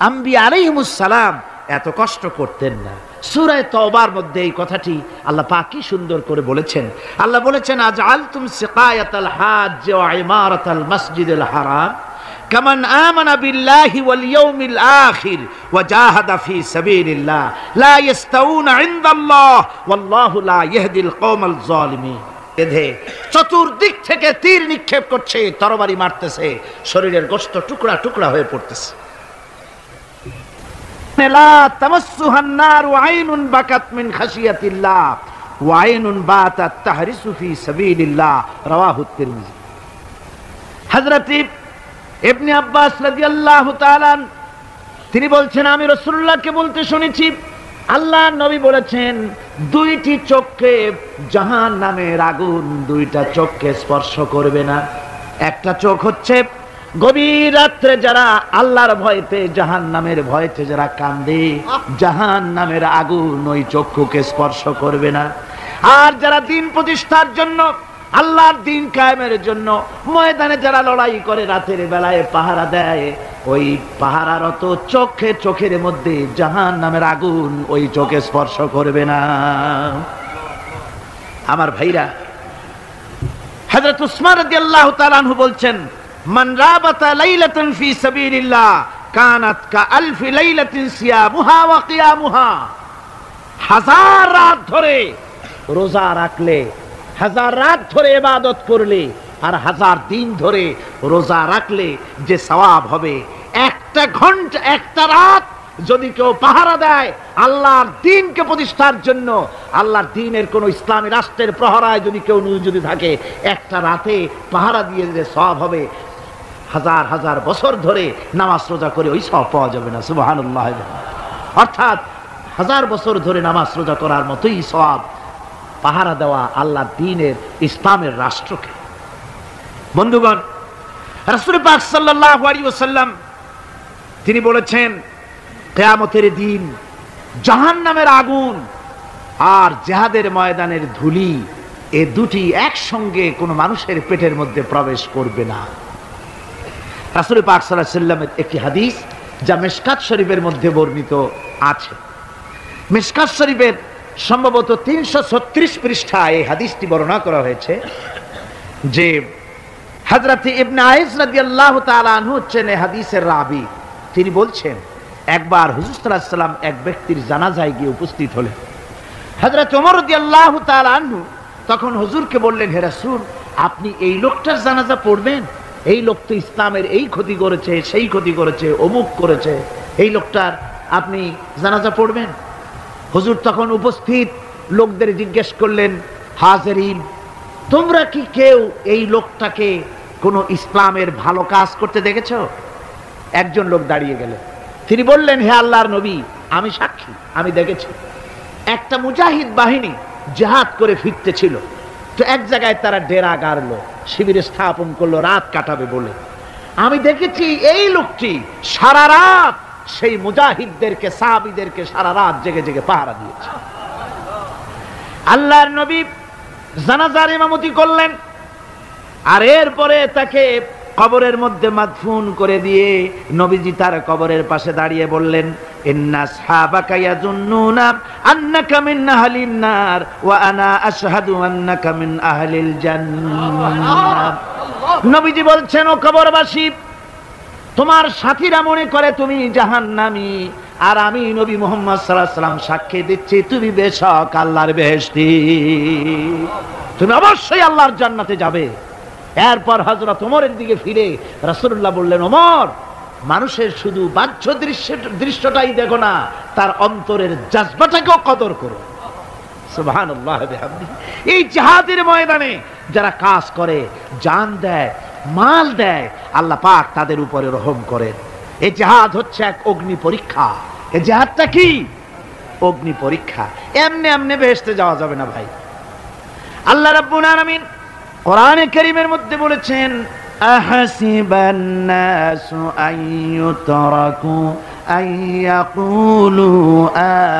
আম্বিয়া আলাইহিমুস সালাম এত কষ্ট করতেন না। সূরা তওবার মধ্যে এই কথাটি আল্লাহ পাক কি সুন্দর করে বলেছেন। আল্লাহ বলেছেন, আজআলতুম সিকায়াতাল হাজ্জ ওয়া ইমারাতাল মাসজিদিল হারাম কামান আমানা বিল্লাহি ওয়াল ইয়াউমিল আখির ওয়া জাহাদা ফি সাবিলিল্লাহ লা ইস্তাউনা ইনদাল্লাহ ওয়াল্লাহু লা ইয়াহদিল কওমাল যালিমিন। এধে চতুর্দিক থেকে তীর নিক্ষেপ করছে, তরবারি মারতেছে, শরীরের গোশত টুকরা টুকরা হয়ে পড়তেছে। লা তামাসসুহান নার ওয়া আইনুন বাকাত মিন খাশিয়াতিল্লাহ ওয়া আইনুন বাতাত তাহরিসু ফি সাবিলিল্লাহ। রাওয়াহু তিরমিজি। হযরত ইবনে আব্বাস রাদিয়াল্লাহু তাআলা তিনি বলছেন, আমি রাসূলুল্লাহকে বলতে শুনেছি, আল্লাহ নবী বলেছেন, দুইটি চোখকে জাহান্নামের আগুন দুইটা চোখকে স্পর্শ করবে না। একটা চোখ হচ্ছে গভীর রাত্রে যারা আল্লাহর ভয়তে জাহান্নামের ভয়তে যারা কান্দে, জাহান্নামের আগুন ওই চক্ষুকে স্পর্শ করবে না। আর যারা দিন প্রতিষ্ঠার জন্য, আল্লাহর দিন কায়েমের জন্য ময়দানে যারা লড়াই করে, রাতের বেলায় পাহারা দেয়, ওই পাহারারত চোখের মধ্যে জাহান্নামের আগুন ওই চোখে স্পর্শ করবে না। আমার ভাইরা, হযরত উসমান রাদিয়াল্লাহু তাআলা আনহু বলছেন, মান রাবাতা লাইলাতান ফি সাবিলিল্লাহ কানাত কাআলফি লাইলাতিন সিয়ামুহা ওয়া কিয়ামুহা। হাজার রাত ধরে রোজা রাখলে, হাজার রাত ধরে ইবাদত করলে, আর হাজার দিন ধরে রোজা রাখলে যে সওয়াব হবে, একটা ঘন্টা একটা রাত যদি কেউ পাহারা দেয় আল্লাহর দ্বীনকে প্রতিষ্ঠার জন্য, আল্লাহর দ্বীনের কোন ইসলামী রাষ্ট্রের প্রহরায় যদি কেউ যদি থাকে, একটা রাতে পাহারা দিয়ে যে সওয়াব হবে, হাজার হাজার বছর ধরে নামাজ রোজা করে ওই সওয়াব পাওয়া যাবে না। সুবহানাল্লাহ। অর্থাৎ হাজার বছর ধরে নামাজ রোজা করার মতোই সওয়াব পাহারা দেওয়া আল্লাহর দ্বীনের ইসলামের রাষ্ট্রকে। বন্ধুগণ, রাসূল পাক সাল্লাল্লাহু আলাইহি ওয়াসাল্লাম তিনি বলেছেন, কিয়ামতের দিন জাহান্নামের আগুন আর জিহাদের ময়দানের ধুলি, এই দুটি একসঙ্গে কোনো মানুষের পেটের মধ্যে প্রবেশ করবে না। রাসূল পাক সাল্লাল্লাহু আলাইহি ওয়াসাল্লামের একটি হাদিস যা মিশকাত শরীফের মধ্যে বর্ণিত আছে। মিশকাত শরীফের সম্ভবত 336 পৃষ্ঠায় এই হাদিসটি বর্ণনা করা হয়েছে যে হযরত ইবনে আইস রাদিয়াল্লাহু তাআলা আনহু হচ্ছেন এই হাদিসের রাবী। তিনি বলছেন, একবার হুজুর সাল্লাল্লাহু আলাইহি ওয়াসাল্লাম এক ব্যক্তির জানাজায় গিয়ে উপস্থিত হলেন। হযরত ওমর রাদিয়াল্লাহু তাআলা আনহু তখন হুজুরকে বললেন, হে রাসূল, আপনি এই লোকটার জানাজা পড়বেন? এই লোক তো ইসলামের এই ক্ষতি করেছে, সেই ক্ষতি করেছে, অমুক করেছে, এই লোকটার আপনি জানাজা পড়বেন? হুজুর তখন উপস্থিত লোকদের জিজ্ঞেস করলেন, হাজিরিন, তোমরা কি কেউ এই লোকটাকে কোনো ইসলামের ভালো কাজ করতে দেখেছো? একজন লোক দাঁড়িয়ে গেলেন, তিনি বললেন, হে আল্লাহর নবী, আমি সাক্ষী, আমি দেখেছি। একটা মুজাহিদ বাহিনী জিহাদ করে ফিরতেছিল, তো এক জায়গায় তারা ডেরা গাড়লো, শিবির স্থাপন করলো রাত কাটাবে বলে। আমি দেখেছি এই লোকটি সারা রাত সেই মুজাহিদদেরকে, সাহাবীদেরকে সারা রাত জেগে জেগে পাহারা দিয়েছে। আল্লাহর নবী জানাজার ইমামতি করলেন, আর এরপরে তাকে কবরের মধ্যে মাদফুন করে দিয়ে নবীজি তার কবরের পাশে দাঁড়িয়ে বললেন, ইন্না আসহাবাকা ইয়াজুন্নুনা আন্নাকা মিন আহলিন নার ওয়া আনা আশহাদু আন্নাকা মিন আহলিল জান্নাহ। নবীজি বলছেন, ও কবরবাসী, তোমার সাথীরা মনে করে তুমি জাহান্নামী, আর আমি নবী মুহাম্মদ সাল্লাল্লাহু আলাইহি ওয়াসাল্লাম সাক্ষী দিচ্ছি তুমি বেশক আল্লাহর বেহেশতি, তুমি অবশ্যই আল্লাহর জান্নাতে যাবে। এরপর হযরত ওমরের দিকে ফিরে রাসূলুল্লাহ বললেন, ওমর, মানুষের শুধু বাহ্য দৃশ্যটাই দেখো না, তার অন্তরের জজবাটাকেও কদর করো। সুবহানাল্লাহ বিহামদিহি। এই জিহাদের ময়দানে যারা কাজ করে, জান দেয়, মাল দেয়, আল্লাহ পাক তাদের উপরে রহম করেন। এই জিহাদ হচ্ছে এক অগ্নি পরীক্ষা। এই জিহাদটা কি? অগ্নি পরীক্ষা। এমনি এমনি বেহেশতে যাওয়া যাবে না ভাই। আল্লাহ রাব্বুল আলামিন কোরআনে কারীমের মধ্যে বলেছেন, আহাসিবান নাসু আইয়ুতরাকু আইয়াকুলু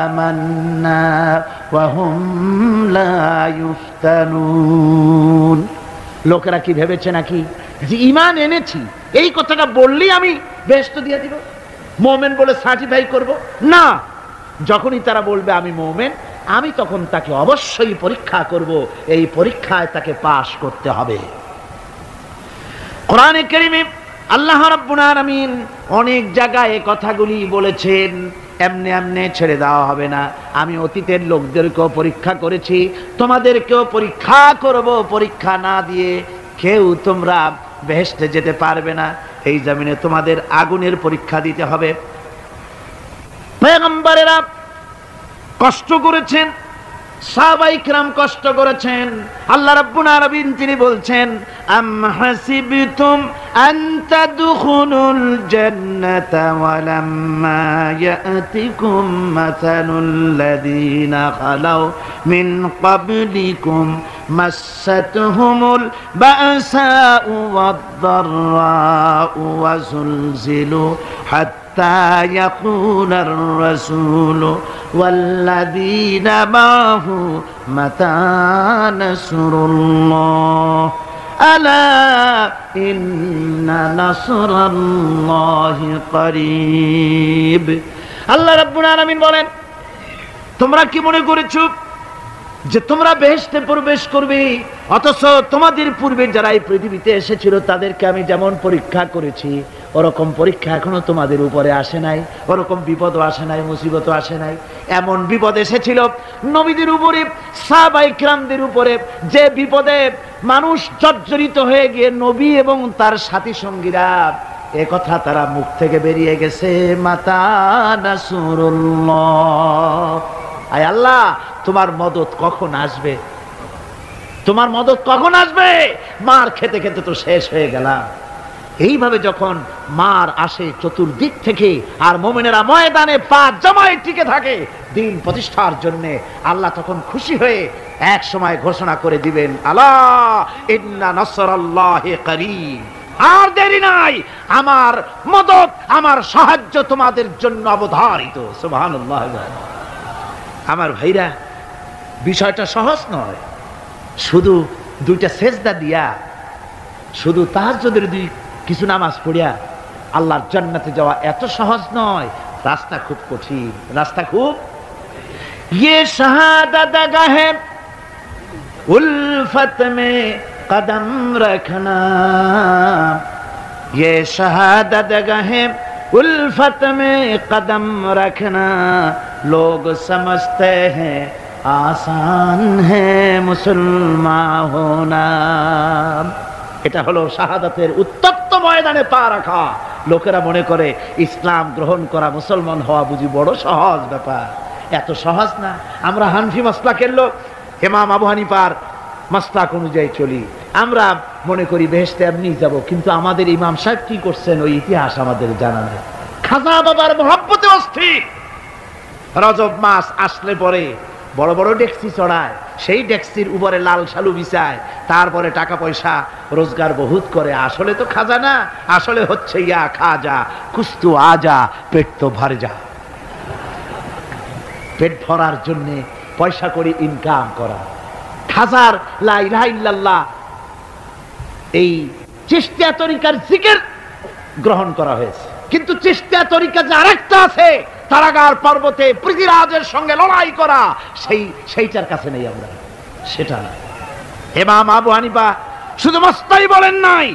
আমান্না ওয়া হুম লা ইফতানুন। লোকেরা কি ভেবেছে নাকি যে ঈমান এনেছি এই কথাটা বললেই আমি বেহেশত দিয়ে দিব, মুমিন বলে সার্টিফাই করব? না, যখনই তারা বলবে আমি মুমিন, আমি তখন তাকে অবশ্যই পরীক্ষা করব, এই পরীক্ষায় তাকে পাশ করতে হবে। কোরআনে কারীমে আল্লাহ রাব্বুল আলামিন অনেক জায়গায় এই কথাগুলি বলেছেন। এমনি এমনি ছেড়ে দেওয়া হবে না। আমি অতীতের লোকদেরকেও পরীক্ষা করেছি, তোমাদেরকেও পরীক্ষা করব। পরীক্ষা না দিয়ে কেউ তোমরা বেহেশতে যেতে পারবে না। এই জমিনে তোমাদের আগুনের পরীক্ষা দিতে হবে। পয়গম্বরেরা কষ্ট করেছেন, সাহাবায়ে কিরাম কষ্ট করেছেন। আল্লাহ রাব্বুল আলামিন তিনি বলছেন, আম হাসিবতুম আন তাদখুলুল জান্নাতা ওয়া লাম্মা ইয়াতিকুম মাসালুল লাযীনা খালাউ মিন ক্বাবলিকুম মাসাতহুমুল বাসাউ ওয়াদ-দাররাউ ওয়া যুলজিলু হাত্তা ইয়াকুলার রাসূলু ওয়াল্লাযীনা মাহু মাতা নাসরুল্লাহ আলা ইন্না নাসরাল্লাহি করিব। আল্লাহ রাব্বুল আলামিন বলেন, তোমরা কি মনে করেছো যে তোমরা বেহেশতে প্রবেশ করবে, অথচ তোমাদের পূর্বে যারা এই পৃথিবীতে এসেছিল তাদেরকে আমি যেমন পরীক্ষা করেছি ওরকম পরীক্ষা এখনো তোমাদের উপরে আসে নাই, ওরকম বিপদও আসে নাই, মুসিবতও আসে নাই। এমন বিপদ এসেছিল নবীদের উপরে, সাহাবায়ে কিরামদের উপরে, যে বিপদে মানুষ জর্জরিত হয়ে গিয়ে নবী এবং তার সাথী সঙ্গীরা এ কথা তারা মুখ থেকে বেরিয়ে গেছে, মাতা নাসরুল্লাহ, আয় আল্লাহ তোমার মদত কখন আসবে, তোমার মদত কখন আসবে, মার খেতে খেতে তো শেষ হয়ে গেলাম। এইভাবে যখন মার আসে চতুর্দিক থেকে আর মুমিনেরা ময়দানে পা জমায়ে টিকে থাকে দিন প্রতিষ্ঠার জন্য, আল্লাহ তখন খুশি হয়ে এক সময় ঘোষণা করে দিবেন, আলা ইন্না নাসরাল্লাহি করিব, আর দেরি নাই, আমার মদত আমার সাহায্য তোমাদের জন্য অবধারিত। সুবহানাল্লাহ। আমার ভাইরা, বিষয়টা সহজ নয়। শুধু দুইটা সেজদা দিয়া, শুধু তাহাজ্জুদের দুই কিছু নামাজ পড়িয়া আল্লাহর জান্নাতে যাওয়া এত সহজ নয়, রাস্তা খুব কঠিন, রাস্তা খুব। ये शहादत गाहे उल्फत में कदम रखना, ये शहादत गाहे उल्फत में कदम रखना, लोग समझते हैं आसान है मुसलमान होना। এটা হলো শাহাদাতের উত্তপ্ত ময়দানে পা রাখা। লোকেরা মনে করে ইসলাম গ্রহণ করা, মুসলমান হওয়া বুঝি বড় সহজ ব্যাপার। এত সহজ না। আমরা হানফি মাসলাকের লোক, ইমাম আবু হানিফার মাসলাক অনুযায়ী চলি। আমরা মনে করি বেহেশতে এমনি যাব, কিন্তু আমাদের ইমাম সাহেব কি করছেন ওই ইতিহাস আমাদের জানা নেই। খাজা বাবার মহব্বতে অস্থির। রজব মাস আসলে পরে বড় বড় ডেক্সি চড়ায়, সেই ডেক্সির উপরে লাল শালু বিছায়, তারপরে টাকা পয়সা রোজগার বহুত করে। আসলে তো খাজা না, আসলে হচ্ছে ইয়া খাজা কুস্তু আজা, পেট তো ভর যা। পেট ভরার জন্য পয়সা করে ইনকাম করা। খাজার লা ইলাহা ইল্লাল্লাহ এই চিশতিয়া তরিকার জিকির গ্রহণ করা হয়েছে, কিন্তু চিশতিয়া তরিকা যে আরেকটা আছে, তারাগার পর্বতে পৃথিবীরাজের সঙ্গে লড়াই করা, সেইটার কাছে নেই আমরা, সেটা না। ইমাম আবু হানিফা শুধু মস্তাই বলেন নাই,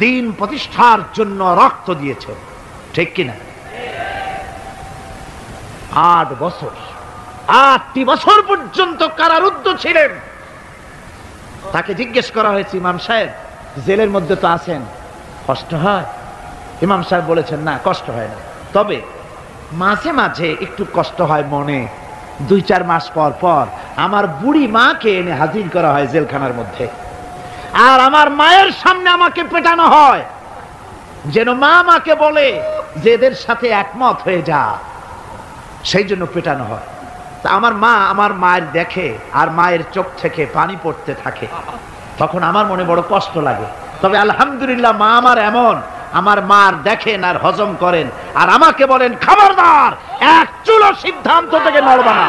দিন প্রতিষ্ঠার জন্য রক্ত দিয়েছে, ঠিক কিনা? 8 বছর, 8টি বছর পর্যন্ত কারারুদ্ধ ছিলেন। তাকে জিজ্ঞেস করা হয়েছে, ইমাম সাহেব জেলের মধ্যে তো আছেন, কষ্ট হয়? ইমাম সাহেব বলেছেন, না কষ্ট হয় না, তবে মাঝে মাঝে একটু কষ্ট হয় মনে। 2-4 মাস পর পর আমার বুড়ি মাকে এনে হাজির করা হয় জেলখানার মধ্যে, আর আমার মায়ের সামনে আমাকে পেটানো হয়, যেন মা মাকে বলে যে এদের সাথে একমত হয়ে যা, সেই জন্য পেটানো হয়। তা আমার মা আমার মায়ের দেখে, আর মায়ের চোখ থেকে পানি পড়তে থাকে, তখন আমার মনে বড় কষ্ট লাগে। তবে আলহামদুলিল্লাহ মা আমার এমন, আমার মার দেখেন আর হজম করেন, আর আমাকে বলেন খবরদার এক চুলো সিদ্ধান্ত থেকে নড়বা না।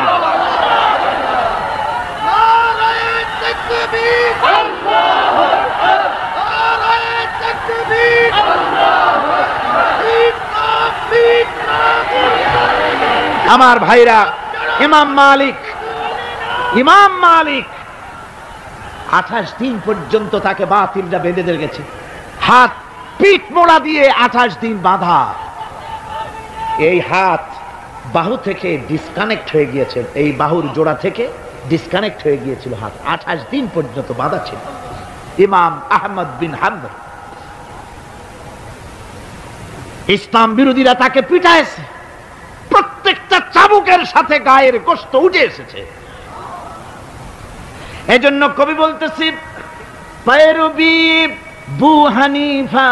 আমার ভাইরা, ইমাম মালিক 28 দিন পর্যন্ত তাকে বাতিলরা বেঁধে গেছে, হাত পিঠ মোড়া দিয়ে 28 দিন বাঁধা। এই হাত বাহু থেকে ডিসকানেক্ট হয়ে গিয়েছে, এই বাহুর জোড়া থেকে ডিসকানেক্ট হয়ে গিয়েছিল হাত, 28 দিন পর্যন্ত বাঁধা ছিল। ইমাম আহমদ বিন হাম্বল, ইসলাম বিরোধীরা তাকে পিটাইছে, প্রত্যেকটা চাবুকের সাথে গায়ের গোশত উঠে এসেছে। এজন্য কবি বলতেছি, पैरवी बू हनीफा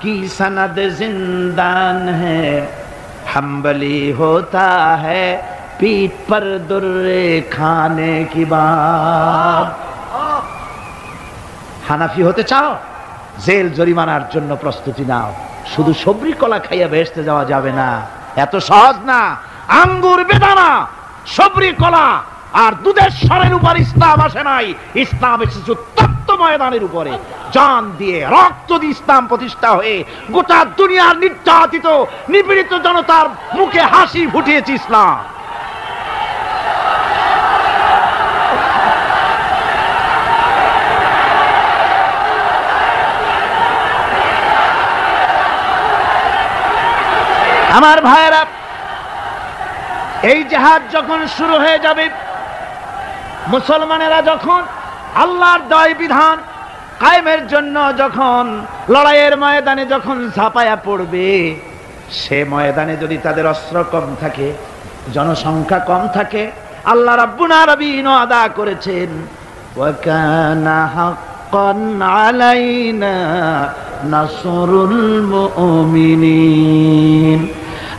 की सनद जिंदान है, हम्बली होता है पीठ पर दुर्रे खाने की बात। হানাফি হতে চাও, জেল জরিমানার জন্য প্রস্তুতি নাও। শুধু সবরি কলা খাইয়া বেহেশতে যাওয়া যাবে না, এত সহজ না। আঙ্গুর বেদানা, সবরি কলা আর দুধের স্বরের উপর ইসলাম আসে নাই। ইসলাম এসেছে তত্ত্ব ময়দানের উপরে, জান দিয়ে রক্ত দিয়ে ইসলাম প্রতিষ্ঠা হয়ে গোটা দুনিয়ার নির্যাতিত নিপীড়িত জনতার মুখে হাসি ফুটিয়েছে ইসলাম। আমার ভাইয়েরা, এই জিহাদ যখন শুরু হয়ে যাবে, মুসলমানেরা যখন আল্লাহর দয় বিধান কায়েমের জন্য যখন লড়াইয়ের ময়দানে যখন ঝাঁপায়া পড়বে, সে ময়দানে যদি তাদের অস্ত্র কম থাকে, জনসংখ্যা কম থাকে, আল্লাহ রাব্বুল আলামিন ওয়াদা করেছেন, ওয়া কানা হাক্কান আলাইনা নাসরুল মুমিনিন।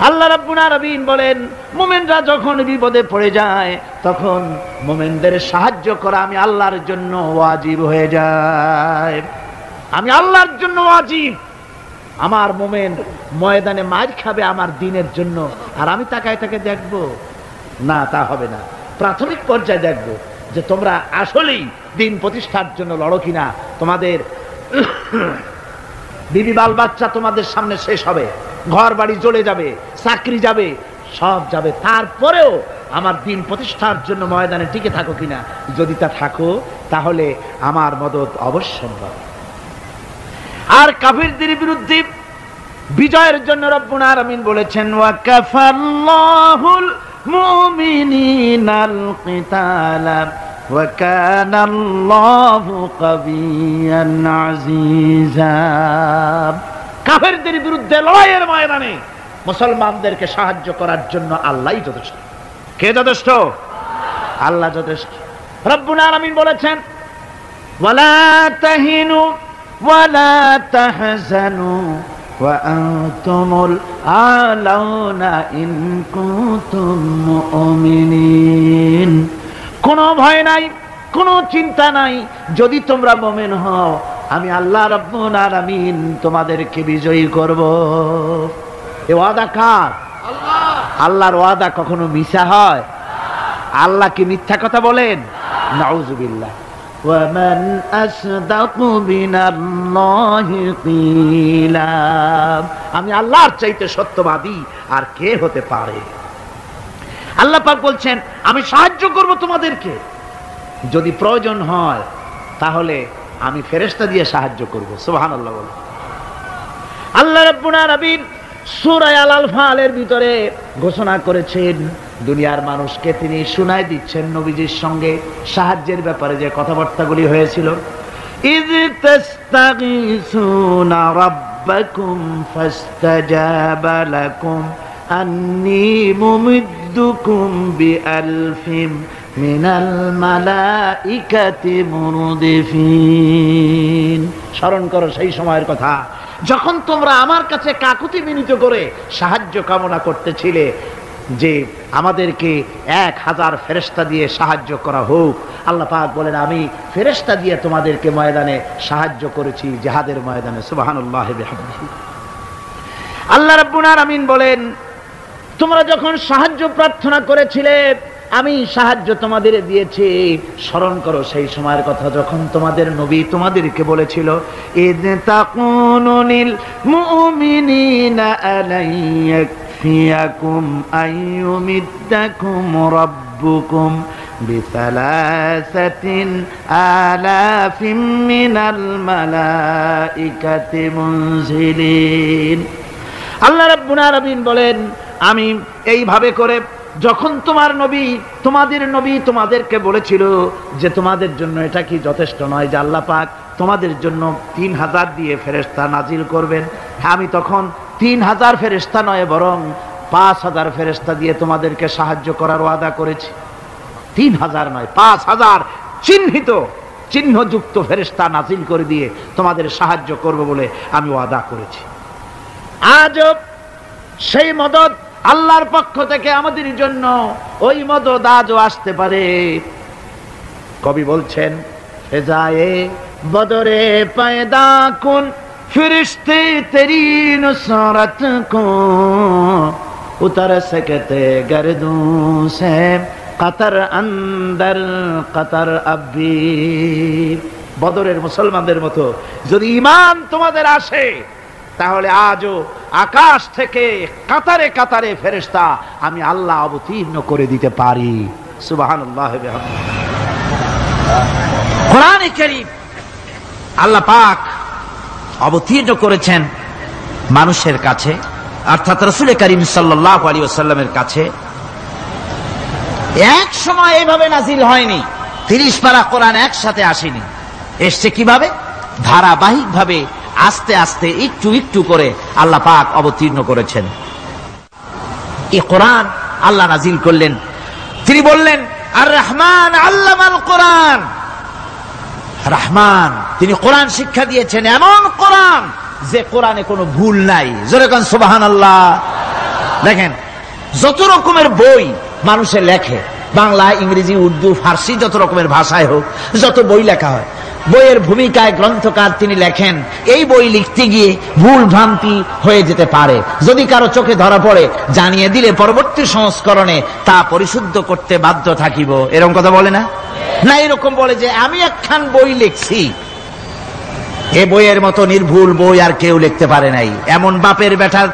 আল্লাহ রাব্বুল আলামিন বলেন, মুমিনরা যখন বিপদে পড়ে যায় তখন মুমিনদের সাহায্য করা আমি আল্লাহর জন্য ওয়াজিব হয়ে যায়। আমি আল্লাহর জন্য ওয়াজিব। আমার মুমিন ময়দানে মার খাবে আমার দ্বীনের জন্য, আর আমি তাকায় তাকে দেখব না, তা হবে না। প্রাথমিক পর্যায়ে দেখব যে তোমরা আসলেই দ্বীন প্রতিষ্ঠার জন্য লড়ো কিনা। তোমাদের বিবি বাল বাচ্চা তোমাদের সামনে শেষ হবে, ঘর বাড়ি জ্বলে যাবে, চাকরি যাবে, সব যাবে, তারপরেও আমার দ্বীন প্রতিষ্ঠার জন্য ময়দানে টিকে থাকো কিনা। যদি তা থাকো তাহলে আমার মদদ অবশ্যম্ভব। আর কাফিরদের বিরুদ্ধে বিজয়ের জন্য রব্বুল আলামিন বলেছেন, ওয়া কাফাল্লাহুল মুমিনিনাল কিতালা ওয়া কানাল্লাহু কাবিয়ান আজিজা। কাফেরদের বিরুদ্ধে লড়াইয়ের ময়দানে মুসলমানদেরকে সাহায্য করার জন্য আল্লাহই যথেষ্ট। কে যথেষ্ট? আল্লাহ যথেষ্ট। রব্বুল আলামিন বলেছেন, ওয়ালা তাহিনু ওয়ালা তাহজানু ওয়া আনতুমুল আলাউনা ইন কুনতুম মুমিনিন। কোনো ভয় নাই, কোনো চিন্তা নাই, যদি তোমরা মুমিন হও আমি আল্লাহ রাব্বুল আলামিন তোমাদেরকে বিজয়ী করব। এ ওয়াদা কার? আল্লাহ। আল্লাহর ওয়াদা কখনো মিথ্যা হয়? আল্লাহ কি মিথ্যা কথা বলেন? নাউযুবিল্লাহ। ওয়া মান আসদাকু মিনাল্লাহি কিলা। আমি আল্লাহর চাইতে সত্যবাদী আর কে হতে পারে? আল্লাহ পাক বলছেন, আমি সাহায্য করব তোমাদেরকে, যদি প্রয়োজন হয় তাহলে আমি ফেরেশতা দিয়ে সাহায্য করব। সুবহানাল্লাহ বলে আল্লাহ রাব্বুল আলামিন সূরা আল আনফালের ভিতরে ঘোষণা করেছেন, দুনিয়ার মানুষকে তিনি শোনায় দিচ্ছেন নবীজির সঙ্গে সাহায্যের ব্যাপারে যে কথাবার্তাগুলি হয়েছিল। ইয তাস্তাগীসুনা রাব্বাকুম ফাস্তাজাবা লাকুম আন্নী মুমিদ্দুকুম বিআলফিম মিনাল মালাইকাতি মুরদিফিন। স্মরণ করো সেই সময়ের কথা যখন তোমরা আমার কাছে কাকুতি বিনীত করে সাহায্য কামনা করতেছিলে যে আমাদেরকে 1000 ফেরেশতা দিয়ে সাহায্য করা হোক। আল্লাহ পাক বলেন, আমি ফেরেশতা দিয়ে তোমাদেরকে ময়দানে সাহায্য করেছি, জিহাদের ময়দানে। সুবহানাল্লাহি বিহামদিহি। আল্লাহ রাব্বুল আলামিন বলেন, তোমরা যখন সাহায্য প্রার্থনা করেছিলে আমি সাহায্য তোমাদের দিয়েছি। স্মরণ করো সেই সময়ের কথা যখন তোমাদের নবী তোমাদেরকে বলেছিল, ইয তাকুনু লিল মুমিনিনা আলাইয়াকফিয়াকুম আইয়ুমিদ্দাকুম রাব্বুকুম বিসালাসাতিন আলাফিম মিনাল মালাইকাতি মুনজিলিন। আল্লাহ রাব্বুল আলামিন বলেন, আমি এইভাবে করে যখন তোমার নবী তোমাদেরকে বলেছিল যে তোমাদের জন্য এটা কি যথেষ্ট নয় যে আল্লাহ পাক তোমাদের জন্য 3000 দিয়ে ফেরেশতা নাজিল করবেন, আমি তখন 3000 ফেরেশতা নয় বরং 5000 ফেরেশতা দিয়ে তোমাদেরকে সাহায্য করার ওয়াদা করেছি। 3000 নয়, 5000 চিহ্নিত চিহ্নযুক্ত ফেরেশতা নাজিল করে দিয়ে তোমাদের সাহায্য করব বলে আমি ওয়াদা করেছি। আজও সেই মদদ আল্লাহর পক্ষ থেকে আমাদের জন্য, ওই মদদ আজও আসতে পারে। কবি বলছেন, ফেজায়ে বদরে পয়দা কুন ফিরিস্তে তেরি নুসরত কো উতর সকতে গর্দু সে কাতার আন্দর কাতার আব্বি। বদরের মুসলমানদের মতো যদি ঈমান তোমাদের আসে, তাহলে আজও আকাশ থেকে কাতারে কাতারে ফেরেশতা আমি আল্লাহ অবতীর্ণ করে দিতে পারি। সুবহানাল্লাহ। কোরআনে কারীম আল্লাহ পাক অবতীর্ণ করেছেন মানুষের কাছে, অর্থাৎ রাসূল করিম সাল্লাল্লাহু আলাইহি ওয়াসাল্লামের কাছে। এক সময় এইভাবে নাজিল হয়নি, 30 পারা কোরআন একসাথে আসেনি। এসছে কিভাবে? ধারাবাহিকভাবে, আস্তে আস্তে, একটু একটু করে আল্লাহ পাক অবতীর্ণ করেছেন। এই কোরআন আল্লাহ নাজিল করলেন। তিনি বললেন, আর রহমান আল্লামাল কোরআন। রহমান, তিনি কোরআন শিক্ষা দিয়েছেন, এমন কোরআন যে কোরআনে কোনো ভুল নাই। জোরে কোন সুবহানাল্লাহ। দেখেন, যত রকমের বই মানুষে লেখে, বাংলা, ইংরেজি, উর্দু, ফার্সি, যত রকমের ভাষায় হোক, যত বই লেখা হয়, বইয়ের ভূমিকায় গ্রন্থকার তিনি লেখেন, এই বই লিখতে গিয়ে ভুল ভ্রান্তি হয়ে যেতে পারে। যদি কারো চোখে ধরা পড়ে, জানিয়ে দিলে পরবর্তী সংস্করণে তা পরিশুদ্ধ করতে বাধ্য থাকিব। এরকম কথা বলে না? না, এরকম বলে যে আমি একখান বই লিখছি, এ বইয়ের মতো নির্ভুল বই আর কেউ লিখতে পারে নাই। এমন বাপের বেটার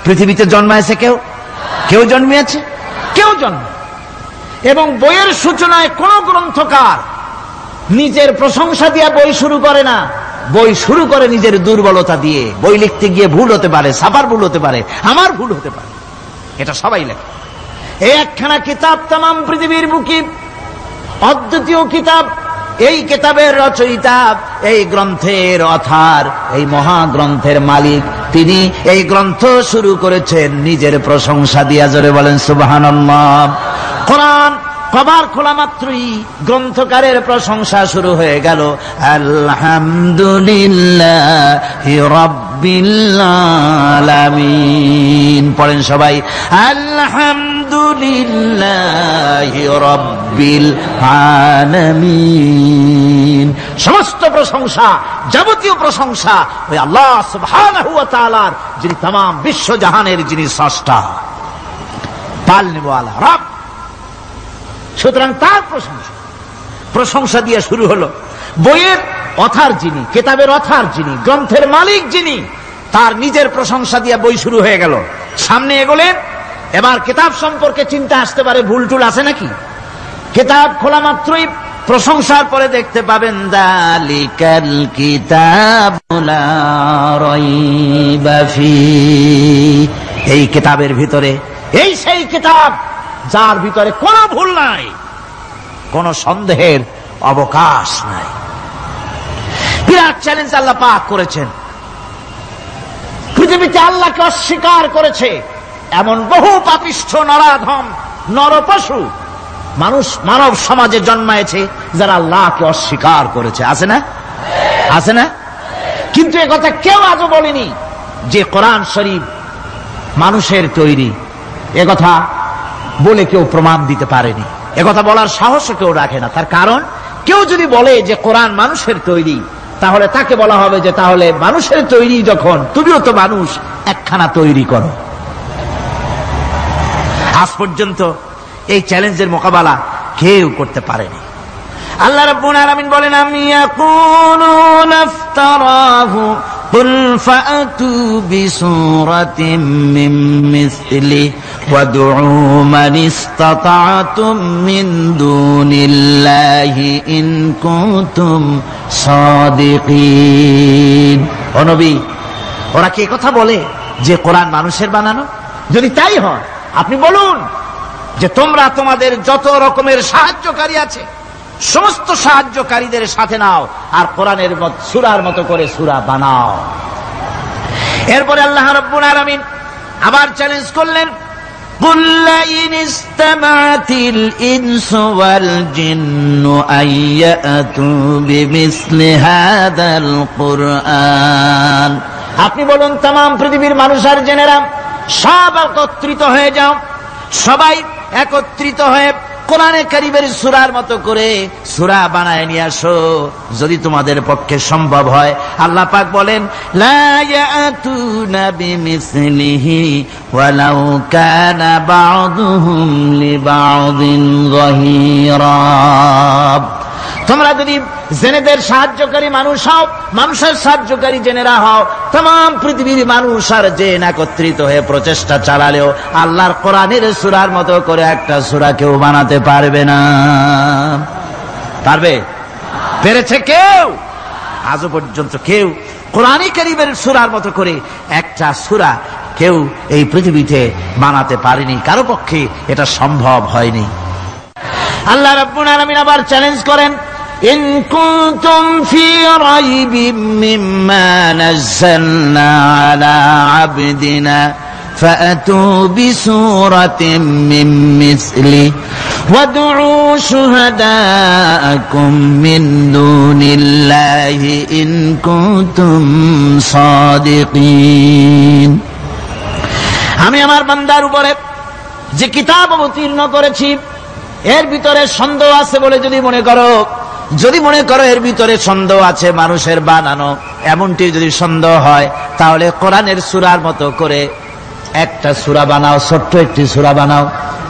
পৃথিবীতে জন্মাইছে কেউ? কেউ জন্মিয়েছে? কেউ জন্ম। এবং বইয়ের সূচনায় কোন গ্রন্থকার নিজের প্রশংসা দিয়ে বই শুরু করে না, বই শুরু করে নিজের দুর্বলতা দিয়ে। বই লিখতে গিয়ে ভুল হতে পারে, ছাপার ভুল হতে পারে, আমার ভুল হতে পারে, এটা সবাই লেখে। এই একখানা কিতাব তামাম পৃথিবীর বুকে অদ্বিতীয় কিতাব। এই কিতাবের রচয়িতা, এই গ্রন্থের অথার, এই মহাগ্রন্থের মালিক, তিনি এই গ্রন্থ শুরু করেছেন নিজের প্রশংসা দিয়া। জোরে বলেন সুবহানাল্লাহ। কোরআন কভার খোলা মাত্রই গ্রন্থকারের প্রশংসা শুরু হয়ে গেল। আলহামদুলিল্লাহি রাব্বিল আলামিন। পড়েন সবাই, আলহামদুলিল্লাহি রাব্বিল আলামিন। সমস্ত প্রশংসা, যাবতীয় প্রশংসা ওই আল্লাহ সুবহানাহু ওয়া তাআলার, যিনি तमाम বিশ্বজাহানের যিনি স্রষ্টা, পালনেওয়ালা রব। সুতরাং তার প্রশংসা দিয়ে শুরু হলো। বইয়ের অথার যিনি, কিতাবের অথার যিনি, গ্রন্থের মালিক যিনি, তার নিজের প্রশংসা দিয়ে বই শুরু হয়ে গেল। সামনে এগোলেন, এবার কিতাব সম্পর্কে চিন্তা আসতে পারে, ভুল টুল আছে নাকি? কিতাব খোলা মাত্রই প্রশংসার পরে দেখতে পাবেন, যালিকাল কিতাবু লা রাইবা ফীহি। এই কিতাবের ভিতরে, এই সেই কিতাব যার ভিতরে কোনো ভুল নাই, কোনো সন্দেহের অবকাশ নাই। বিরাট চ্যালেঞ্জ আল্লাহ পাক করেছেন। পৃথিবীতে আল্লাহকে অস্বীকার করেছে এমন বহু পাপিষ্ঠ নরাধম নরপশু মানুষ মানব সমাজে জন্মায়েছে যারা আল্লাহকে অস্বীকার করেছে। আছে না? আছে না? কিন্তু একথা কেউ আজও বলেনি যে কোরআন শরীফ মানুষের তৈরি। একথা বলে কেউ প্রমাণ দিতে পারেনি, একথা বলার সাহসও কেউ রাখে না। তার কারণ, কেউ যদি বলে যে কোরআন মানুষের তৈরি, তাহলে তাকে বলা হবে যে তাহলে মানুষের তৈরি যখন, তুমিও তো মানুষ, একখানা তৈরি করো। আজ পর্যন্ত এই চ্যালেঞ্জের মোকাবেলা কেউ করতে পারেনি। আল্লাহ রাব্বুল আলামিন বলেন, আমি ইয়াকুলুনা ইফতারাহু কুল ফাতু বিসূরাতিন মিন মিসলিহি ওয়াদউ মান ইসতাতা'তুম মিন দুনিল্লাহি ইন কুনতুম সাদিকিন। ও নবী, ওরা কি কথা বলে যে কোরআন মানুষের বানানো? যদি তাই হয়, আপনি বলুন যে তোমরা তোমাদের যত রকমের সাহায্যকারী আছে, সমস্ত সাহায্যকারীদের সাথে নাও আর কোরআনের সূরার মতো করে সূরা বানাও। এরপরে আল্লাহ রাব্বুল আলামিন আবার চ্যালেঞ্জ করলেন, قل لئن استمعت الإنس والجن أن يأتوا بمثل هذا القرآن আপনি বলুন तमाम পৃথিবীর মানুষ আর জেনেরা সব একত্রিত হয়ে যাও, সবাই একত্রিত হয়ে কোরআনে কারীমের সূরার মতো করে সূরা বানায় নিয়ে আসো যদি তোমাদের পক্ষে সম্ভব হয়। আল্লাহ পাক বলেন লা ইয়াতুনা বিমিসলিহি ওয়ালাউ কানা বা'দুহুম লিবা'দিন যাহিরা। তোমরা যদি জেনেদের সাহায্যকারী মানুষ হও, মানুষের সাহায্যকারী জেনেরা হও, तमाम পৃথিবীর মানুষ আর জেন একত্রিত হয়ে প্রচেষ্টা চালালেও আল্লাহর কোরআনের সূরার মতো করে একটা সূরা কেউ বানাতে পারবে না। পারবে? পেরেছে কেউ? আজও পর্যন্ত কেউ কোরআন কারীমের সূরার মতো করে একটা সূরা কেউ এই পৃথিবীতে বানাতে পারেনি, কারো পক্ষে এটা সম্ভব হয়নি। আল্লাহ রাব্বুল আলামিন আবার চ্যালেঞ্জ করেন ইন কুনতুম ফি রাইবিম মিম্মা নাযালনা আলা আবদিনা ফাআতু বিসূরাতিন মিন মিসলি ওয়াদউ শুহাদাআকুম মিন দুনিল্লাহি ইন কুনতুম সাদিকিন। আমি আমার বান্দার উপরে যে কিতাব অবতীর্ণ করেছি এর ভিতরে সন্দেহ আছে বলে যদি মনে করো এর ভিতরে সন্দেহ আছে মানুষের বানানো, এমনটি যদি সন্দেহ হয় তাহলে কোরআনের সূরার মতো করে একটা সূরা বানাও, ছোট্ট একটি সূরা বানাও।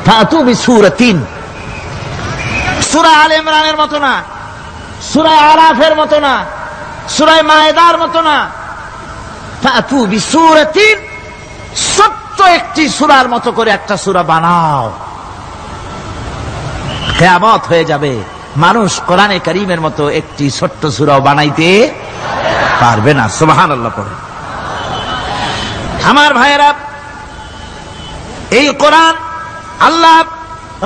ফাতু বিসূরাতিন, সূরা আলে ইমরানের মতো না, সূরা আরাফের মতো না, সূরা মায়েদার মতো না। ফাতু বিসূরাতিন, ছোট্ট একটি সূরার মতো করে একটা সূরা বানাও। কিয়ামত হয়ে যাবে, মানুষ কোরআনে কারীমের মতো একটি ছোট্ট সূরাও বানাইতে পারবে না। সুবহানাল্লাহ পড়ে। আমার ভাইয়েরা, এই কোরআন আল্লাহ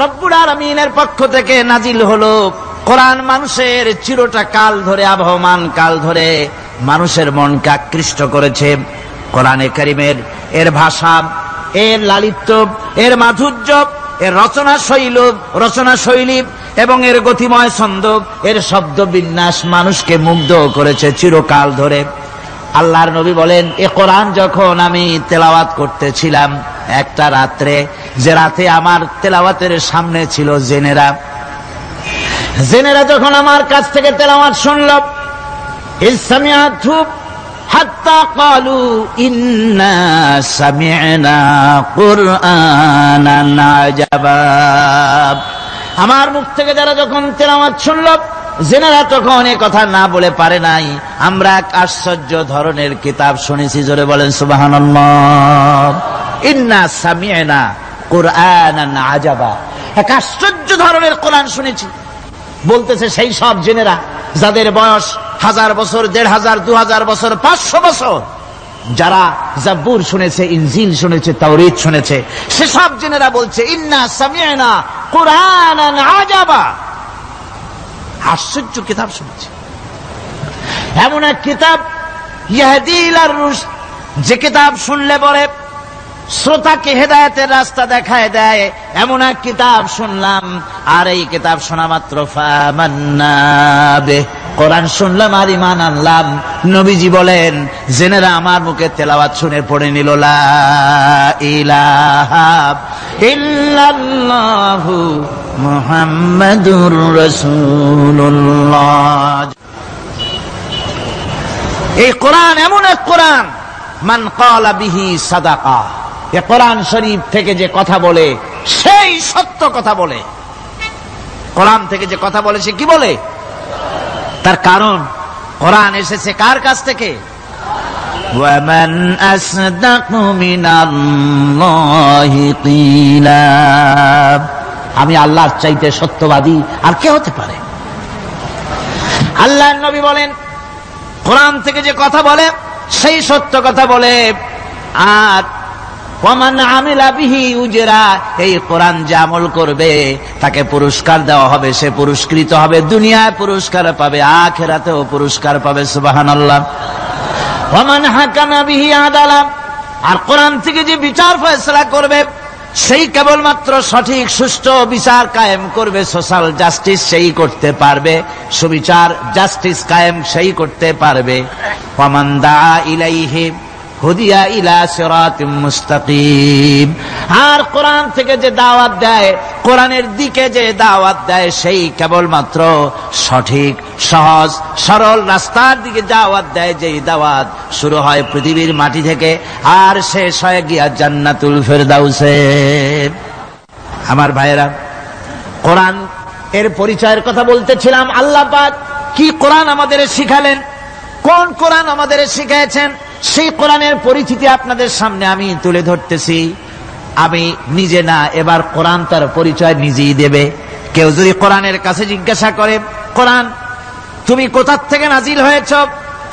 রব্বুল আলামিনের পক্ষ থেকে নাজিল হলো। কোরআন মানুষের চিরটা কাল ধরে, আবহমান কাল ধরে মানুষের মনকে আকৃষ্ট করেছে। কোরআনে কারীমের এর ভাষা, এর লালিত্য, এর মাধুর্য, এর রচনা শৈলী এবং এর গতিময় ছন্দ, এর শব্দ বিন্যাস মানুষকে মুগ্ধ করেছে চিরকাল ধরে। আল্লাহর নবী বলেন, এ কোরআন যখন আমি তেলাওয়াত করতেছিলাম একটা রাত্রে, যে রাতে আমার তেলাওয়াতের সামনে ছিল জেনেরা যখন আমার কাছ থেকে তেলাওয়াত শুনল, ইসমিআতু হাত্তা ক্বালু ইন্না সামি'না কুরআনান আজাবা। আমার মুখ থেকে যারা যখন তেলাওয়াত শুনল, জেনারা তখন এ কথা না বলে পারে নাই, আমরা এক আশ্চর্য ধরনের কিতাব শুনেছি। জোরে বলেন সুবহানাল্লাহ। ইন্না সামি'না কুরআনান আজাবা, এক আশ্চর্য ধরনের কোরআন শুনেছি। বলতেছে সেই সব জেনেরা যাদের বয়স 1000 বছর, 1500, 2000 বছর, 500 বছর, যারা জাবুর শুনেছে, ইনজিল শুনেছে, তাওরীত শুনেছে, সেসব জেনেরা বলছে ইন্না সামি'না কুরআনান আজাবা, আশ্চর্য কিতাব শুনেছি। এমন এক কিতাব ইয়াহদি ইলার রুশদ, যে কিতাব শুনলে পরে শ্রোতাকে হেদায়েতের রাস্তা দেখায় দেয়, এমন এক কিতাব শুনলাম। আর এই কিতাব শোনা মাত্র ফামান্না বিহি, কোরআন শুনলাম আর ঈমান আনলাম। নবীজি বলেন, জেনেরা আমার মুখে তেলাওয়াত শুনে পড়ে নিল লা ইলাহা ইল্লাল্লাহু মুহাম্মাদুর রাসূলুল্লাহ। এই কোরআন এমন এক কোরআন, মান ক্বালা বিহি সাদাকা, এ কোরআন শরীফ থেকে যে কথা বলে সেই সত্য কথা বলে। কোরআন থেকে যে কথা বলে সে কি বলে? তার কারণ কোরআন এসেছে কার কাছ থেকে? ওয়ামান আসদাকু মিনাল্লাহি কিলা, আমি আল্লাহর চাইতে সত্যবাদী আর কে হতে পারে? আল্লাহর নবী বলেন, কোরআন থেকে যে কথা বলে সেই সত্য কথা বলে। আর ওয়ামান আমিলা বিহি উজরা, এই কোরআন যে আমল করবে তাকে পুরস্কার দেওয়া হবে, সে পুরস্কৃত হবে, দুনিয়ায় পুরস্কার পাবে, আখিরাতেও পুরস্কার পাবে। সুবহানাল্লাহ। ওয়ামান হাকামা বিহি আদালা, আর কোরআন থেকে যে বিচার ফয়সালা করবে সেই কেবলমাত্র সঠিক সুষ্ঠু বিচার কায়েম করবে, সোশ্যাল জাস্টিস সেই করতে পারবে, সুবিচার জাস্টিস কায়েম সেই করতে পারবে। ওয়ামান দাআ ইলাইহি হুদিয়া ইলা সিরাতিম মুস্তাকিম। আর কোরআন থেকে যে দাওয়াত দেয়, কোরআনের দিকে যে দাওয়াত দেয়, সেই কেবলমাত্র সঠিক সহজ সরল রাস্তার দিকে দাওয়াত দেয়। যেই দাওয়াত শুরু হয় পৃথিবীর মাটি থেকে আর শেষ হয় গিয়া জান্নাতুল ফেরদাউসে। আমার ভাইয়েরা, কোরআন এর পরিচয়ের কথা বলতেছিলাম। আল্লাহ পাক কি কোরআন আমাদের শিখালেন, কোন কোরআন আমাদের শিখিয়েছেন, সেই কোরআনের পরিচিতি আপনাদের সামনে আমি তুলে ধরতেছি। আমি নিজে না, এবার কোরআন তার পরিচয় নিজেই দেবে। কেউ যদি কোরআনের কাছে জিজ্ঞাসা করে, কোরআন তুমি কোথা থেকে নাজিল হয়েছ,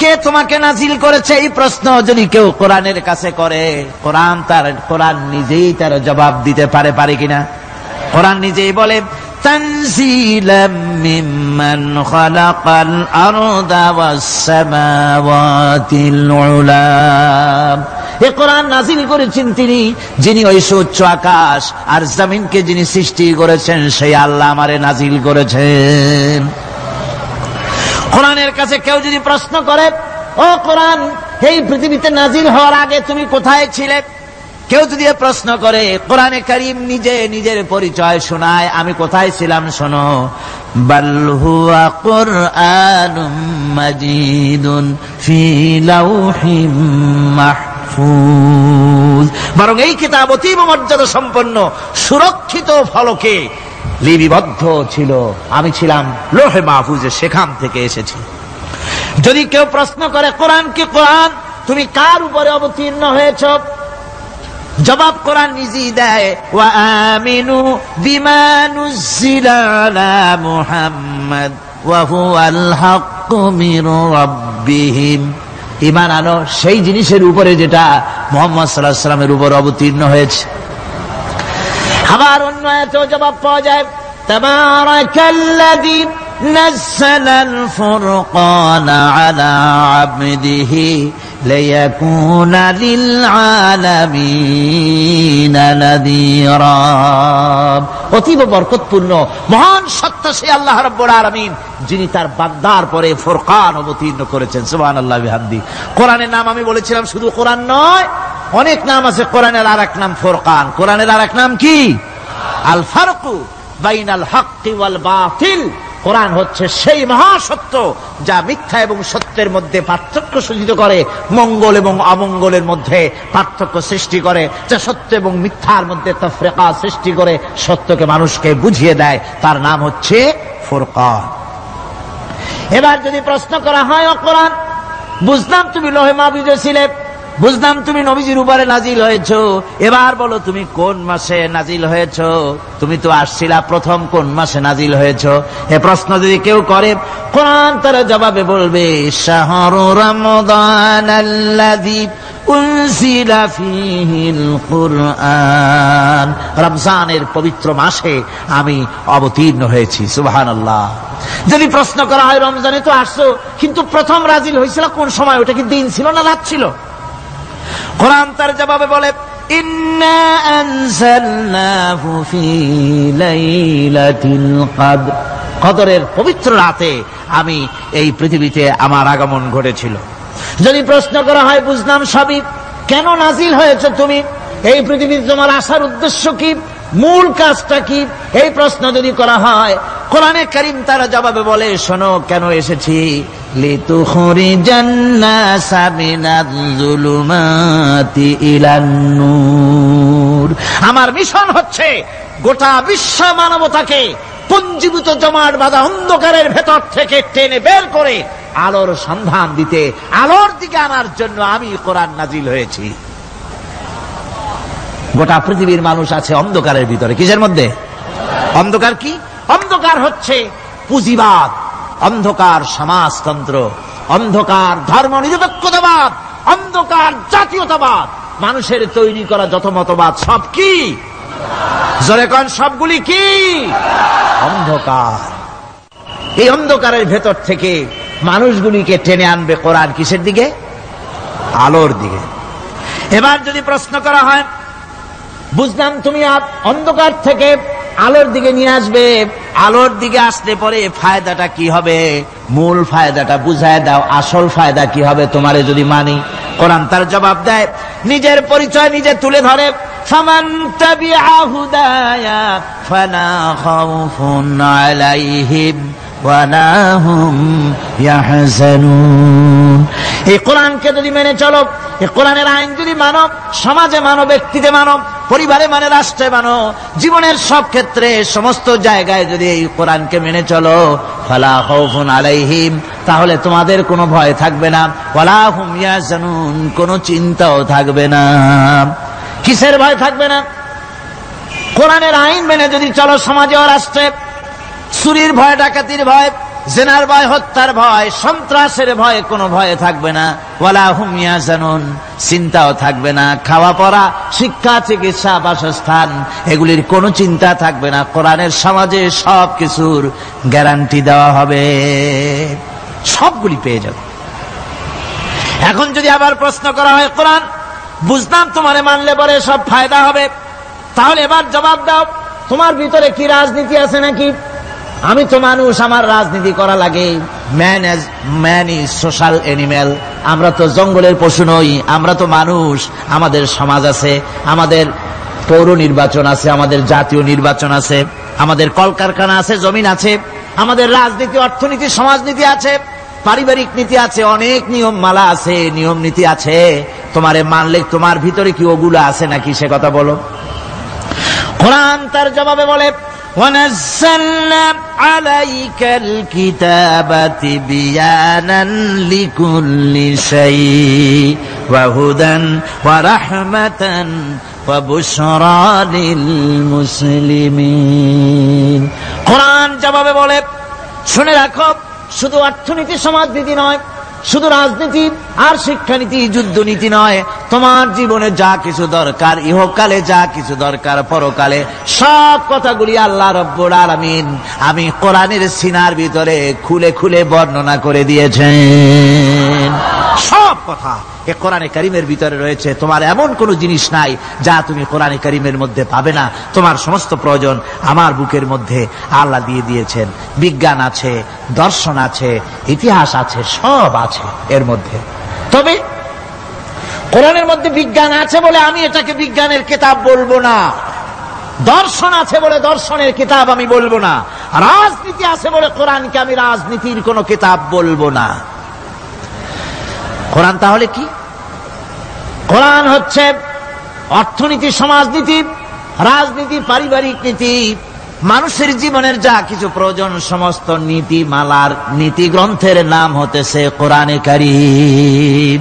কে তোমাকে নাজিল করেছে, এই প্রশ্ন যদি কেউ কোরআনের কাছে করে, কোরআন নিজেই তার জবাব দিতে পারে কিনা? কোরআন নিজেই বলে, তানজিলাম মিম্মান খালাকাল আরদা ওয়াস সামাওয়াতিল উলা। এই কোরআন নাজিল করেছেন তিনি, যিনি ওই সুউচ্চ আকাশ আর জমিনকে যিনি সৃষ্টি করেছেন, সেই আল্লাহ আমারে নাজিল করেছেন। কোরআনের কাছে কেউ যদি প্রশ্ন করে, ও কোরআন, এই পৃথিবীতে নাজিল হওয়ার আগে তুমি কোথায় ছিলে, কেউ যদি প্রশ্ন করে, কোরআনে কারীম নিজে নিজের পরিচয় শোনায়, আমি কোথায় ছিলাম শোনো। বাল হুয়া কুরআনুম মাজিদুন ফি লাউহিম মাহফুজ। বরং এই কিতাব অতীব মর্যাদা সম্পন্ন সুরক্ষিত ফলকে লিপিবদ্ধ ছিল, আমি ছিলাম লৌহে মাহফুজে, সেখান থেকে এসেছি। যদি কেউ প্রশ্ন করে, কোরআন কি কোরআন, তুমি কার উপরে অবতীর্ণ হয়েছ, জবাব কোরআন নিজেই দেয়, ওয়া আমিনু বিমা নুজিলা আলা মুহাম্মাদ ওয়া হুয়াল হাক্কু মির রাব্বিহিম। ঈমান আনো সেই জিনিসের উপরে যেটা মুহাম্মদ সাল্লাল্লাহু আলাইহি ওয়াসাল্লামের উপর অবতীর্ণ হয়েছে। আবার অন্য আয়াতেও জবাব পাওয়া যায়, তাবারাকাল্লাযী নাযালাল ফুরকানা আলা আবদিহি লিয়াকুনা লিল আলামিনা নাযীরা। অতীব বরকতপূর্ণ মহান সত্তা সেই আল্লাহ রাব্বুল আলামিন, যিনি তার বান্দার পরে ফুরকান অবতীর্ণ করেছেন। সুবহানাল্লাহ বিহামদি। কোরআনের নাম আমি বলেছিলাম শুধু কোরআন নয়, অনেক নাম আছে। কোরআনের আরেক নাম ফুরকান। কোরআনের আরেক নাম কি? আল ফারকু বাইনাল হাক্কি ওয়াল বাতিল। কোরআন হচ্ছে সেই মহাসত্য যা মিথ্যা এবং সত্যের মধ্যে পার্থক্য সূচিত করে, মঙ্গল এবং অমঙ্গলের মধ্যে পার্থক্য সৃষ্টি করে, যা সত্য এবং মিথ্যার মধ্যে তাফরিকা সৃষ্টি করে, সত্যকে মানুষকে বুঝিয়ে দেয়। তার নাম হচ্ছে ফুরকান। এবার যদি প্রশ্ন করা হয়, ও কোরআন, বুঝলাম তুমি লৌহে মাহফুজে ছিলে, বুঝলাম তুমি নবীজির উপরে নাজিল হয়েছ, এবার বলো তুমি কোন মাসে নাজিল হয়েছ, তুমি তো আসছিলা প্রথম কোন মাসে নাজিল হয়েছ? এ প্রশ্ন যদি কেউ করে, কোরআন তার জবাবে বলবে, শাহরু রমাদানাল্লাযী উনজিলা ফীহিল কুরআন। রমজানের পবিত্র মাসে আমি অবতীর্ণ হয়েছি। সুবহানাল্লাহ। যদি প্রশ্ন করা হয়, রমজানে তো আসছো, কিন্তু প্রথম নাজিল হয়েছিল কোন সময়, ওটা কি দিন ছিল না রাত ছিল? কোরআন তার জবাবে বলে, ইন্না আনজালনাহু ফি লাইলাতিল কদর। কদরের পবিত্র রাতে আমি এই পৃথিবীতে আমার আগমন ঘটেছিল। যদি প্রশ্ন করা হয়, বুঝলাম সবই, কেন নাজিল হয়েছে তুমি, এই পৃথিবীতে তোমার আসার উদ্দেশ্য কি, মূল কাজটা কি, এই প্রশ্ন যদি করা হয়, কোরআনে কারীম তার জবাবে বলে, শোনো কেন এসেছি। লিতুখরিজান নাসা মিনাজ যুলুমাতি ইলান নূর। আমার মিশন হচ্ছে গোটা বিশ্ব মানবতাকে পুঞ্জীভূত জমাট বাঁধা অন্ধকারের ভেতর থেকে টেনে বের করে আলোর সন্ধান দিতে, আলোর দিকে আনার জন্য আমি কোরআন নাজিল হয়েছি। গোটা পৃথিবীর মানুষ আছে অন্ধকারের ভিতরে। কিসের মধ্যে? অন্ধকার কি? অন্ধকার হচ্ছে পুঁজিবাদ, অন্ধকার সমাজতন্ত্র, অন্ধকার ধর্ম নিরপেক্ষতাবাদ, অন্ধকার জাতীয়তাবাদ। মানুষের তৈরি করা যত মতবাদ সব কি? জোরে কোন, সবগুলি কি? অন্ধকার। এই অন্ধকারের ভেতর থেকে মানুষগুলিকে টেনে আনবে কোরআন কিসের দিকে? আলোর দিকে। এবার যদি প্রশ্ন করা হয়, বুঝলাম তুমি অন্ধকার থেকে আলোর দিকে নিয়ে আসবে, আলোর দিকে আসলে পরে ফায়দাটা কি হবে, মূল ফায়দাটা বুঝায় দাও, আসল ফায়দা কি হবে তোমারে যদি মানি। কোরআন তার জবাব দেয়, নিজের পরিচয় নিজে তুলে ধরে, ফামান তাবিআ হুদায়া ফালা খাউফুন আলাইহিম ওয়ালা হুম ইয়াহজানুন। এই কোরআনকে যদি মেনে চলো, এই কোরআনের আইন যদি মানো, সমাজে মানো, ব্যক্তিতে মানো, পরিবারে মানে, রাষ্ট্রে মানো, জীবনের সব ক্ষেত্রে সমস্ত জায়গায় যদি এই কোরআনকে মেনে চলো, ফালা খাউফুন আলাইহিম, তাহলে তোমাদের কোনো ভয় থাকবে না, ওয়ালা হুম ইয়াহজানুন, কোনো চিন্তাও থাকবে না। কিসের ভয় থাকবে না? কোরআনের আইন মেনে যদি চলো সমাজে ও রাষ্ট্রে, চুরির ভয়, ডাকাতির ভয়, জেনার ভয়, হত্যার ভয়, সন্ত্রাসের ভয়, কোনো ভয় থাকবে না। ওয়ালা হুম ইয়াহজানুন, চিন্তাও থাকবে না। খাওয়া পড়া, শিক্ষা, চিকিৎসা, বাসস্থান, এগুলির কোনো চিন্তা থাকবে না। কোরআনের সমাজে সব কিছুর গ্যারান্টি দেওয়া হবে, সবগুলি পেয়ে যাবে। এখন যদি আবার প্রশ্ন করা হয়, কোরআন বুঝলাম তোমারে মানলে পরে সব ফায়দা হবে, তাহলে এবার জবাব দাও, তোমার ভিতরে কি রাজনীতি আছে নাকি? আমি তো মানুষ, আমার রাজনীতি করা লাগে। ম্যান ইজ সোশ্যাল অ্যানিম্যাল, আমরা তো জঙ্গলের পশু নই, আমরা তো মানুষ। আমাদের সমাজ আছে, আমাদের পৌর নির্বাচন আছে, আমাদের জাতীয় নির্বাচন আছে, আমাদের কলকারখানা আছে, জমিন আছে, আমাদের রাজনীতি, অর্থনীতি, সমাজনীতি আছে, পারিবারিক নীতি আছে, অনেক নিয়ম মালা আছে, নিয়ম নীতি আছে। তোমারে মানলে তোমার ভিতরে কি ওগুলো আছে নাকি, সে কথা বলো। কোরআন তার জবাবে বলে, وَنَزَّلْنَا عَلَيْكَ الْكِتَابَ تِبْيَانًا لِكُلِّ شَيْءٍ وَهُدًى وَرَحْمَةً وَبُشْرَى لِلْمُسْلِمِينَ। কোরআন জবাবে বলে, শুনে রাখো, শুধু অর্থনীতি সমাজনীতি নয়, শুধু রাজনীতি আর শিক্ষানীতি, যুদ্ধনীতি নয়, তোমার জীবনে যা কিছু দরকার, ইহকালে যা কিছু দরকার, পরকালে, সব কথাগুলি আল্লাহ রব্বুল আলামিন আমি কোরআনের সিনার ভিতরে খুলে খুলে বর্ণনা করে দিয়েছেন। সব কথা এ কোরআনে কারীমের ভিতরে রয়েছে। তোমার এমন কোন জিনিস নাই যা তুমি কোরআনে কারীমের মধ্যে পাবে না। তোমার সমস্ত প্রয়োজন আমার বুকের মধ্যে আল্লাহ দিয়ে দিয়েছেন। বিজ্ঞান আছে, দর্শন আছে, ইতিহাস আছে, সব আছে এর মধ্যে। তবে কোরআনের মধ্যে বিজ্ঞান আছে বলে আমি এটাকে বিজ্ঞানের কিতাব বলবো না, দর্শন আছে বলে দর্শনের কিতাব আমি বলবো না, রাজনীতি আছে বলে কোরআনকে আমি রাজনীতির কোন কিতাব বলবো না। কোরআন তাহলে কি? কোরআন হচ্ছে অর্থনীতি, সমাজনীতি, রাজনীতি, পারিবারিক নীতি, মানুষের জীবনের যা কিছু প্রয়োজন, সমস্ত নীতিমালার, নীতি গ্রন্থের নাম হতেছে কোরআনে কারীম।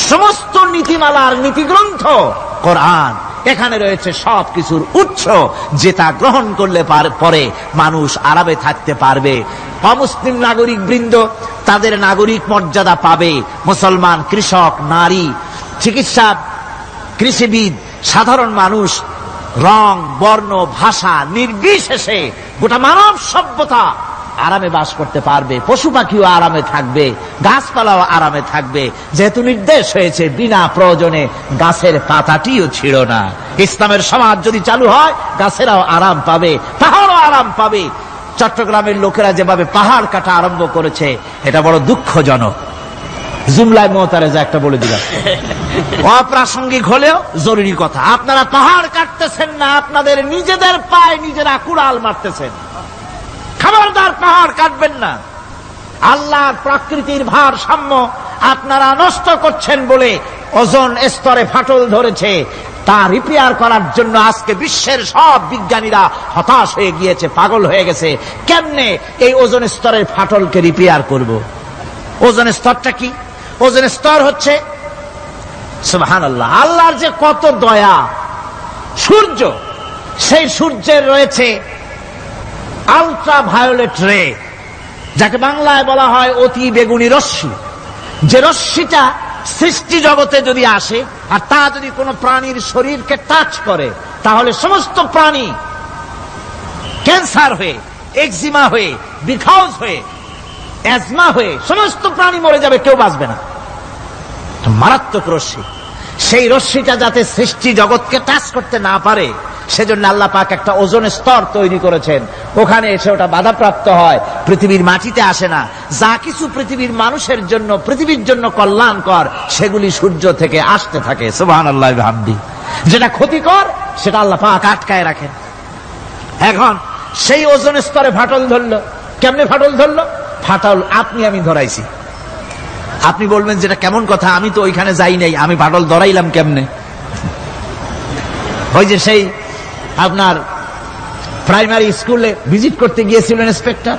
সমস্ত নীতিমালার নীতি গ্রন্থ কোরআন। এখানে রয়েছে সব কিছুর উৎস, যেটা গ্রহণ করলে পরে মানুষ আরামে থাকতে পারবে। অমুসলিম নাগরিক বৃন্দ তাদের নাগরিক মর্যাদা পাবে। মুসলমান, কৃষক, নারী, চিকিৎসা, কৃষিবিদ, সাধারণ মানুষ, রং, বর্ণ, ভাষা নির্বিশেষে গোটা মানব সভ্যতা আরামে বাস করতে পারবে। পশু পাখিও আরামে থাকবে, গাছপালাও আরামে থাকবে, যেহেতু নির্দেশ হয়েছে বিনা প্রয়োজনে গাছের পাতাটিও ছিল না। ইসলামের সমাজ যদি চালু হয়, গাছেরাও আরাম পাবে, পাহাড়ও আরাম পাবে। চট্টগ্রামের লোকেরা যেভাবে পাহাড় কাটা আরম্ভ করেছে, এটা বড় দুঃখজনক। জুমলায় মোতারেজা একটা বলে দিলাম, অপ্রাসঙ্গিক হলেও জরুরি কথা। আপনারা পাহাড় কাটতেছেন না, আপনাদের নিজেদের পায়ে নিজেরা কুড়াল মারতেছেন। খবরদার, পাহাড় কাটবেন না। আল্লাহর প্রকৃতির ভারসাম্য আপনারা নষ্ট করছেন বলে ওজোন স্তরে ফাটল ধরেছে। তা রিপেয়ার করার জন্য আজকে বিশ্বের সব বিজ্ঞানীরা হতাশ হয়ে গিয়েছে, পাগল হয়ে গেছে। কেমনে এই ওজোন স্তরের ফাটলকে রিপেয়ার করব? ওজোন স্তরটা কি? ওজোন স্তর হচ্ছে, সুবহানাল্লাহ, আল্লাহর যে কত দয়া। সূর্য, সেই সূর্যের রয়েছে আলট্রা ভায়োলেট রে, যাকে বাংলায় বলা হয় অতি বেগুনি রশ্মি। যে রশ্মিটা সৃষ্টি জগতে যদি আসে আর তা যদি কোনো প্রাণীর শরীরকে টাচ করে, তাহলে সমস্ত প্রাণী ক্যান্সার হয়ে, এক্সিমা হয়ে, বিখাউজ হয়ে, অ্যাজমা হয়ে সমস্ত প্রাণী মরে যাবে, কেউ বাঁচবে না। মারাত্মক রশ্মি। সেই রশ্মিটা যাতে সৃষ্টি জগৎকে টাচ করতে না পারে, সেজন্য আল্লাহ পাক একটা ওজোন স্তর তৈরি করেছেন। ওখানে এসে ওটা বাধাপ্রাপ্ত হয়, পৃথিবীর মাটিতে আসে না। যা কিছু পৃথিবীর মানুষের জন্য, পৃথিবীর জন্য কল্যাণকর, সেগুলি সূর্য থেকে আসতে থাকে। সুবহানাল্লাহ ওয়া বিহামদিহি। যেটা ক্ষতিকর সেটা আল্লাহ পাক আটকায় রাখেন। এখন সেই ওজোন স্তরে ফাটল ধরলো। কেমনে ফাটল ধরলো? ফাটল আপনি আমি ধরাইছি। আপনি বলবেন যেটা কেমন কথা, আমি তো ওইখানে যাই নাই, আমি ফাটল ধরাইলাম কেমনে? ওই যে সেই আপনার প্রাইমারি স্কুলে ভিজিট করতে গিয়েছিলেন ইন্সপেক্টর,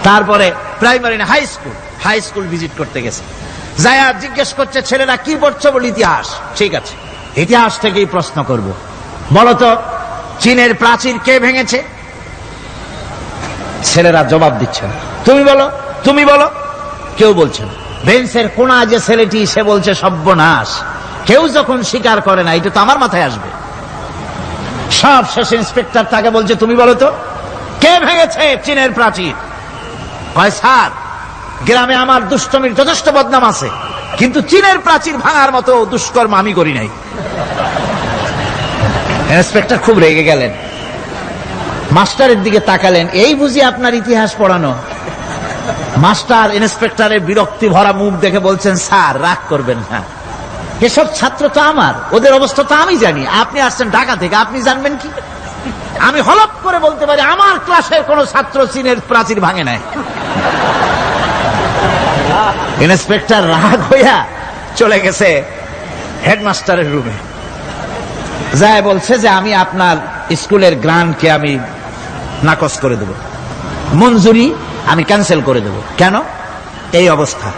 তারপরে প্রাইমারি না হাই স্কুল ভিজিট করতে গেছে, যায়া জিজ্ঞেস করছে ছেলেরা কি পড়ছো? বলে ইতিহাস। ঠিক আছে, ইতিহাস থেকেই প্রশ্ন করব, বলতো চীনের প্রাচীর কে ভেঙেছে? ছেলেরা জবাব দিচ্ছে না। তুমি বলো। কেউ বলছে না। বেঞ্চের কোনা যে ছেলেটি, সে বলছে সর্বনাশ, কেউ যখন স্বীকার করে না, এটা তো আমার মাথায় আসবে। সব শেষ ইন্সপেক্টর তাকে বলছে তুমি বলো তো কে ভেঙেছে চীনের প্রাচীর? কয় স্যার, গ্রামে আমার দুষ্টমির যথেষ্ট বদনাম আছে, কিন্তু চীনের প্রাচীর ভাঙার মতো দুষ্কর্ম আমি করি নাই। ইন্সপেক্টর খুব রেগে গেলেন, মাস্টারের দিকে তাকালেন, এই বুঝি আপনার ইতিহাস পড়ানো? মাস্টার ইন্সপেক্টরের বিরক্তি ভরা মুখ দেখে বলছেন, স্যার রাগ করবেন না, এসব ছাত্র তো আমার, ওদের অবস্থা তো আমি জানি। আপনি আসছেন ঢাকা থেকে, আপনি জানবেন কি? আমি হলপ করে বলতে পারি আমার ক্লাসের কোন ছাত্র চীনের প্রাচীর ভাঙে নাই। ইন্সপেক্টর রাগ হইয়া চলে গেছে হেডমাস্টারের রুমে, যায় বলছে যে আমি আপনার স্কুলের গ্রান্টকে আমি নাকচ করে দেব, মঞ্জুরি আমি ক্যান্সেল করে দেব। কেন? এই অবস্থা।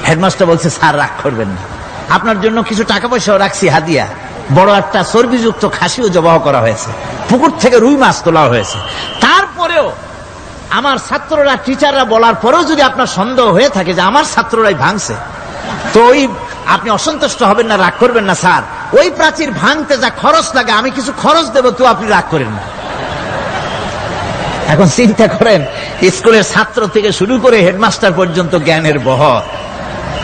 হেডমাস্টার বলছে স্যার রাগ করবেন না, আপনার জন্য কিছু টাকা পয়সাও রাখছি হাদিয়া, বড় একটা চর্বিযুক্ত খাসিও জবাহ করা হয়েছে, পুকুর থেকে রুই মাছ তোলা হয়েছে। তারপরেও আমার ছাত্ররা, টিচাররা বলার পরেও যদি আপনার সন্দেহ হয়ে থাকে যে আমার ছাত্ররাই ভাঙছে, তো ওই আপনি অসন্তুষ্ট হবেন না, রাগ করবেন না স্যার, ওই প্রাচীর ভাঙতে যা খরচ লাগে আমি কিছু খরচ দেব, তো আপনি রাগ করেন না। এখন চিন্তা করেন, স্কুলের ছাত্র থেকে শুরু করে হেডমাস্টার পর্যন্ত জ্ঞানের বহর।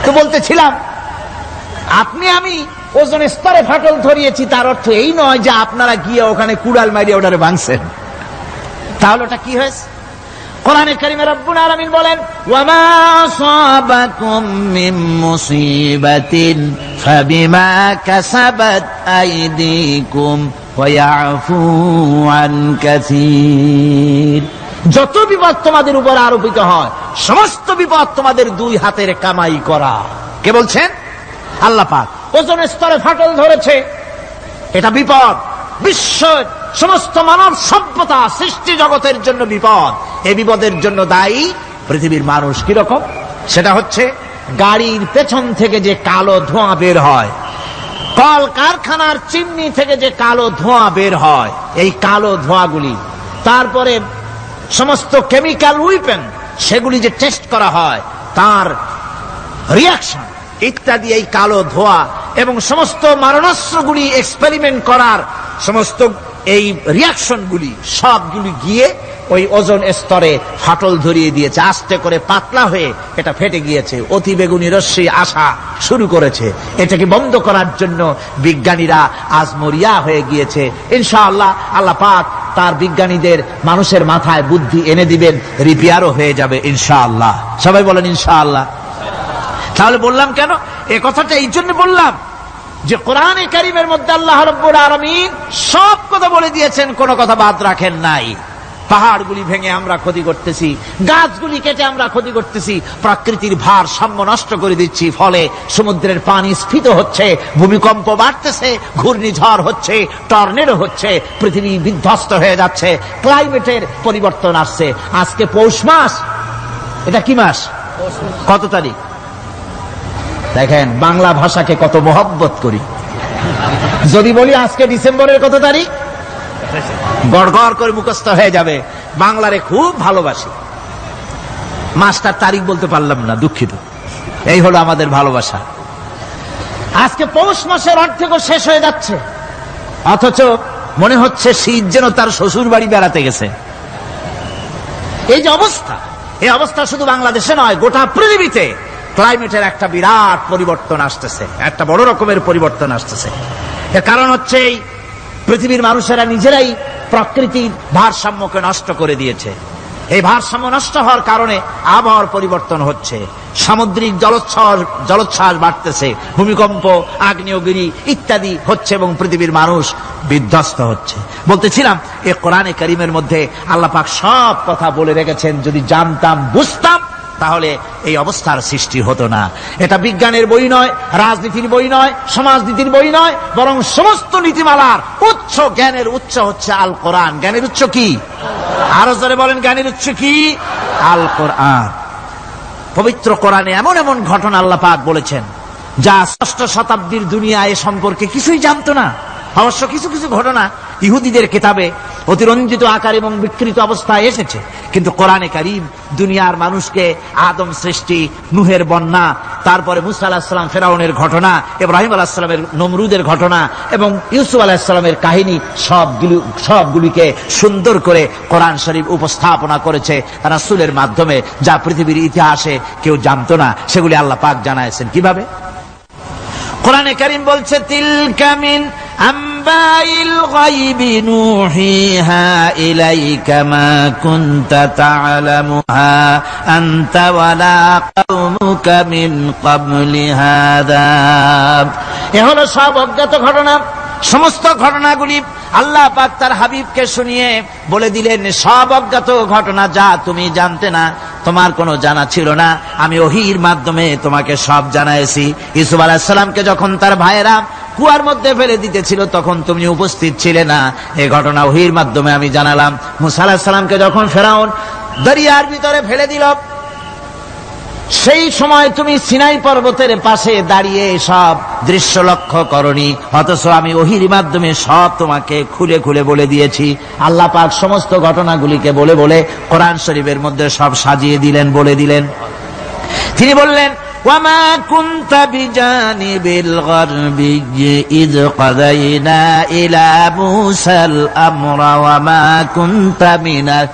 তো বলতেছিলাম, আপনি আমি ওজন স্তরে ফাটল ধরিয়েছি, তার অর্থ এই নয় যে আপনারা গিয়ে ওখানে কুড়াল মারিয়ে ওটারে ভাঙছেন। তাহলে ওটা কি হয়েছে? কোরআনে কারিমে রব্বুল আলামিন বলেন, ওয়ামা আসাবাকুম মিন মুসিবাতিন ফাবিমা কাসাবাত আইদিকুম ওয়া ইয়াফু আন কাসীর। যত বিপদ তোমাদের উপর আরোপিত হয়, সমস্ত বিপদ তোমাদের দুই হাতের কামাই করা। কে বলছেন? আল্লাহ পাক। ওজন স্তরে ফাটল ধরেছে, এটা বিপদ, বিশ্বের সমস্ত মানব সভ্যতা সৃষ্টি জগতের জন্য বিপদ। এই বিপদের জন্য দায়ী পৃথিবীর মানুষ। কিরকম? সেটা হচ্ছে গাড়ির পেছন থেকে যে কালো ধোঁয়া বের হয়, কল কারখানার চিমনি থেকে যে কালো ধোঁয়া বের হয়, এই কালো ধোঁয়াগুলি, তারপরে সমস্ত কেমিক্যাল উইপেন সেগুলি যে টেস্ট করা হয়, তার রিয়াকশন ইত্যাদি, এই কালো ধোঁয়া এবং সমস্ত মারণাস্ত্রগুলি এক্সপেরিমেন্ট করার সমস্ত এই রিয়াকশনগুলি সবগুলি গিয়ে ওই ওজন স্তরে ফাটল ধরিয়ে দিয়েছে। আস্তে করে পাতলা হয়ে এটা ফেটে গিয়েছে, অতি বেগুনি রশ্মি আসা শুরু করেছে। এটাকে বন্ধ করার জন্য বিজ্ঞানীরা আজ মরিয়া হয়ে গিয়েছে। ইনশাআল্লাহ আল্লাহ পাক তার বিজ্ঞানীদের মানুষের মাথায় বুদ্ধি এনে দিবেন, রিপেয়ারও হয়ে যাবে ইনশাআল্লাহ। সবাই বলেন ইনশাআল্লাহ। তাহলে বললাম কেন এই কথাটা? এই জন্য বললাম যে কোরআনে কারীমের মধ্যে আল্লাহ রাব্বুল আলামিন সব কথা বলে দিয়েছেন, কোনো কথা বাদ রাখেন নাই। পাহাড়গুলি ভেঙে আমরা ক্ষতি করতেছি, গাছগুলি কেটে আমরা ক্ষতি করতেছি, প্রকৃতির ভারসাম্য নষ্ট করে দিচ্ছি, ফলে সমুদ্রের পানি স্ফীত হচ্ছে, ভূমিকম্প বাড়তেছে, ঘূর্ণিঝড় হচ্ছে, টর্নেডো হচ্ছে, পৃথিবী বিধ্বস্ত হয়ে যাচ্ছে, ক্লাইমেটের পরিবর্তন আসছে। আজকে পৌষ মাস, এটা কি মাস? কত তারিখ? দেখেন বাংলা ভাষাকে কত মহব্বত করি। যদি বলি আজকে ডিসেম্বরের কত তারিখ, গড় গড় করে মুখস্থ হয়ে যাবে। বাংলারে খুব ভালোবাসি, মাসটার তারিখ বলতে পারলাম না, দুঃখিত। এই হলো আমাদের ভালোবাসা। আজকে পৌষ মাসের অর্ধেকও শেষ হয়ে যাচ্ছে, অথচ মনে হচ্ছে শীত যেন তার শ্বশুর বাড়ি বেড়াতে গেছে। এই যে অবস্থা, এই অবস্থা শুধু বাংলাদেশে নয়, গোটা পৃথিবীতে ক্লাইমেটের একটা বিরাট পরিবর্তন আসতেছে, একটা বড় রকমের পরিবর্তন আসতেছে। এর কারণ হচ্ছে এই পৃথিবীর মানুষেরা নিজেরাই প্রকৃতির ভারসাম্যকে নষ্ট করে দিয়েছে। এই ভারসাম্য নষ্ট হওয়ার কারণে আবহাওয়ার পরিবর্তন হচ্ছে, সামুদ্রিক জলোচ্ছ্বাস বাড়তেছে, ভূমিকম্প, আগ্নেয়গিরি ইত্যাদি হচ্ছে এবং পৃথিবীর মানুষ বিধ্বস্ত হচ্ছে। বলতেছিলাম এই কোরআনে কারীমের মধ্যে আল্লাহ পাক সব কথা বলে রেখেছেন। যদি জানতাম, বুঝতাম, তাহলে এই অবস্থার সৃষ্টি হতো না। এটা বিজ্ঞানের বই নয়, রাজনীতির বই নয়, সমাজনীতির বই নয়, বরং সমস্ত নীতিমালার উচ্চ, জ্ঞানের উচ্চ হচ্ছে আল কোরআন। জ্ঞানের উচ্চ কি? আরো জোরে বলেন, জ্ঞানের উচ্চ কি? আল কোরআন। পবিত্র কোরআনে এমন এমন ঘটনা আল্লাহ পাক বলেছেন যা ষষ্ঠ শতাব্দীর দুনিয়া এ সম্পর্কে কিছুই জানতো না। অবশ্য কিছু কিছু ঘটনা ইহুদিদের কিতাবে অতিরঞ্জিত আকার এবং বিকৃত অবস্থায় এসেছে, কিন্তু কোরআনে কারীম দুনিয়ার মানুষকে আদম সৃষ্টি, নূহের বন্যা, তারপরে মুসা আলাইহিস সালাম ফেরাউনের ঘটনা, ইব্রাহিম আলাইহিস সালামের নমরুদের ঘটনা এবং ইউসুফ আলাইহিস সালামের কাহিনী সবগুলিকে সুন্দর করে কোরআন শরীফ উপস্থাপনা করেছে রাসূলের মাধ্যমে, যা পৃথিবীর ইতিহাসে কেউ জানতো না। সেগুলি আল্লাহ পাক জানাইছেন কিভাবে? কোরআনে কারীম বলছে, তিলকা মিন আম্বাইল গায়বি নূহিহা ইলাইকা মা কুনতা তা'লামুহা আনতা ওয়ালা কওমুকা মিন ক্বাবলি হাযা। এ হলো সব অজ্ঞাত ঘটনা। সমস্ত ঘটনাগুলি আল্লাহ পাক তার হাবিবকে শুনিয়ে বলে দিলেন, সব অজ্ঞাত ঘটনা যা তুমি জানতে না, তোমার কোনো জানা ছিল না, আমি ওহীর মাধ্যমে তোমাকে সব জানাইছি। ইউসুফ আলাইহিস সালামকে যখন তার ভাইয়েরা কুয়ার মধ্যে ফেলে দিতেছিল তখন তুমি উপস্থিত ছিলে না, এই ঘটনা ওহীর মাধ্যমে আমি জানালাম। মুসা আলাইহিস সালামকে যখন ফেরাউন দরিয়ার ভিতরে ফেলে দিল, সেই সময় তুমি সিনাই পর্বতের পাশে দাঁড়িয়ে সব দৃশ্য লক্ষ্য করনি, অথচ আমি ওহীর মাধ্যমে সব তোমাকে খুলে খুলে বলে দিয়েছি। আল্লাহ পাক সমস্ত ঘটনাগুলিকে বলে বলে কোরআন শরীফের মধ্যে সব সাজিয়ে দিলেন, বলে দিলেন। তিনি বললেন, ওয়ামা কুনতা বিজানিবিল গারবি ইয কাদাইনা ইলা মুসাল আমরা ওয়ামা কুনতা মিনাশ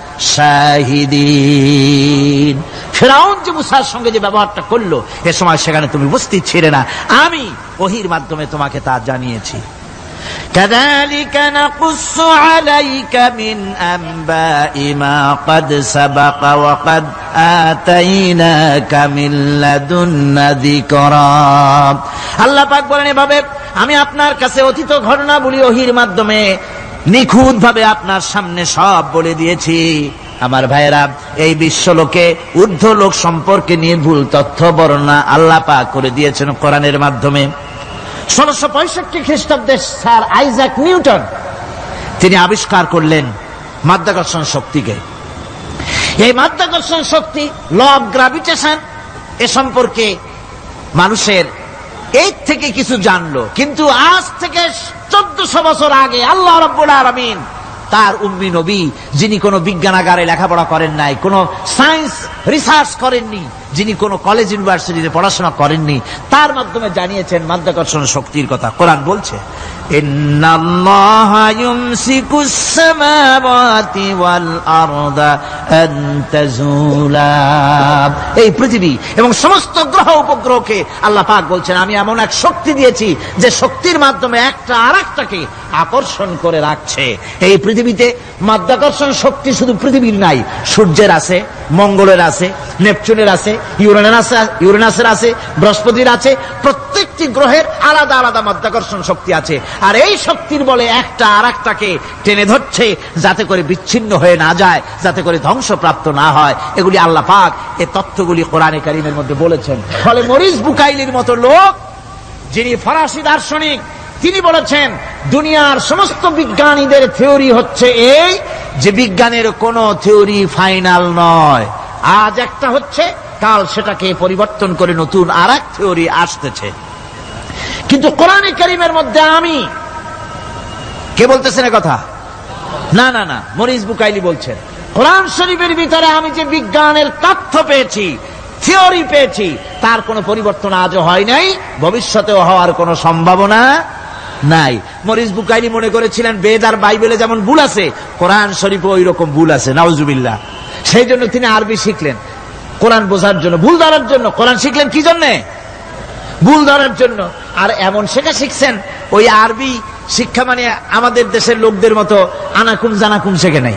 শাহিদিন। ফিরআউন যে মুসার সঙ্গে যে ব্যবহারটা করলো, এ সময় সেখানে তুমি উপস্থিত ছিলে না, আমি ওহীর মাধ্যমে তোমাকে তা জানিয়েছি। কাযালিকা নাকুসসু আলাইকা মিন আনবাই মা ক্বাদ সাবাকা ওয়া ক্বাদ আতাইনাকা মিন লাদুন্না যিকরা। আল্লাহ পাক বলেন, এভাবে আমি আপনার কাছে অতীত ঘটনাবলী ওহীর মাধ্যমে নিখুঁতভাবে আপনার সামনে সব বলে দিয়েছি। আমার ভাইয়েরা, এই বিশ্বলোকে ঊর্ধ্ব লোক সম্পর্কে নির্ভুল তথ্য বর্ণনা আল্লাহ পাক করে দিয়েছেন কোরআনের মাধ্যমে। 1665 খ্রিস্টাব্দে স্যার আইজাক নিউটন তিনি আবিষ্কার করলেন মাধ্যাকর্ষণ শক্তিকে। এই মাধ্যাকর্ষণ শক্তি, ল অফ গ্রাভিটেশন, এ সম্পর্কে মানুষের এই থেকে কিছু জানলো, কিন্তু আজ থেকে 1400 বছর আগে আল্লাহ রাব্বুল আলামিন তার উম্মি নবী, যিনি কোনো বিজ্ঞানাগারে লেখাপড়া করেন নাই, কোনো সায়েন্স রিসার্চ করেননি, যিনি কোনো কলেজ ইউনিভার্সিটিতে পড়াশোনা করেননি, তার মাধ্যমে জানিয়েছেন মাধ্যাকর্ষণ শক্তির কথা। কোরআন বলছে, ইন্নাল্লাহা ইউমসিকুস সামাওয়াতি ওয়াল আরদা আন তাজুলা। এই পৃথিবী এবং সমস্ত গ্রহ উপগ্রহকে আল্লাহ পাক বলছেন, আমি এমন এক শক্তি দিয়েছি যে শক্তির মাধ্যমে একটা আরেকটাকে আকর্ষণ করে রাখছে। এই পৃথিবীতে মাধ্যাকর্ষণ শক্তি শুধু পৃথিবীর নাই, সূর্যের আছে, মঙ্গলের আছে, নেপচুনের আছে, ইউরেনাসের আছে, বৃহস্পতির আছে। প্রত্যেকটি গ্রহের আলাদা আলাদা মাধ্যাকর্ষণ শক্তি আছে, আর এই শক্তির বলে একটা আরেকটাকে টেনে ধরছে যাতে করে বিচ্ছিন্ন হয়ে না যায়, যাতে করে ধ্বংসপ্রাপ্ত না হয়। এগুলি আল্লাহ পাক এই তথ্যগুলি কোরআনে কারীমের মধ্যে বলেছেন। ফলে মরিস বুকাইলির মতো লোক, যিনি ফরাসি দার্শনিক, তিনি বলেছেন দুনিয়ার সমস্ত বিজ্ঞানীদের থিওরি হচ্ছে এই যে বিজ্ঞানের কোনো থিওরি ফাইনাল নয়। আজ একটা হচ্ছে, কাল সেটাকে পরিবর্তন করে নতুন আর এক থিওরি আসতেছে। কিন্তু কোরআনে কারীমের মধ্যে আমি, কে বলতেছেন এ কথা? না না না, মরিস বুকাইলি বলছেন, কোরআন শরীফের ভিতরে আমি যে বিজ্ঞানের তথ্য পেয়েছি, থিওরি পেয়েছি, তার কোনো পরিবর্তন আজও হয় নাই, ভবিষ্যতেও হওয়ার কোনো সম্ভাবনা নাই। মরিস বুকাইলি মনে করেছিলেন বেদ আর বাইবেলে যেমন ভুল আছে, কোরআন শরীফে ওই রকম ভুল আছে, নাউজুবিল্লাহ। সেই জন্য তিনি আরবি শিখলেন। কোরআন বোঝার জন্য, ভুল ধরার জন্য। কোরআন শিখলেন কি জন্যে? ভুল ধরার জন্য। আর এমন শেখা শিখছেন, ওই আরবি শিক্ষা মানে আমাদের দেশের লোকদের মতো আনাকুন জানাকুন শেখে নাই,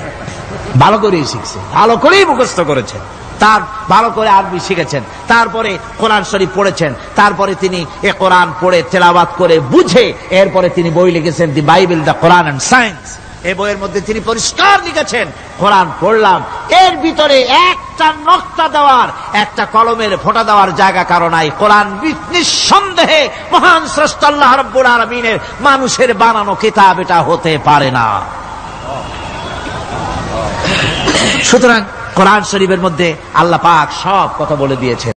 ভালো করেই শিখছে, ভালো করেই মুখস্থ করেছেন, তার ভালো করে আরবি শিখেছেন, তারপরে কোরআন শরীফ পড়েছেন, তারপরে তিনি এ কোরআন পড়ে তেলাওয়াত করে বুঝে এরপরে তিনি বই লিখেছেন the Bible, the Quran and science. এই বইয়ের মধ্যে তিনি পরিষ্কার লিখেছেন, কোরআন পড়লাম, এর ভিতরে একটা নকতা দেওয়ার, একটা কলমের ফোঁটা দেওয়ার জায়গা কারো নাই। কোরআন নিঃসন্দেহে মহান স্রষ্টা আল্লাহ রাব্বুল আলামিনের মানুষের বানানো কিতাব, এটা হতে পারে না। সুতরাং কোরআন শরীফের মধ্যে আল্লাহ পাক সব কথা বলে দিয়েছেন।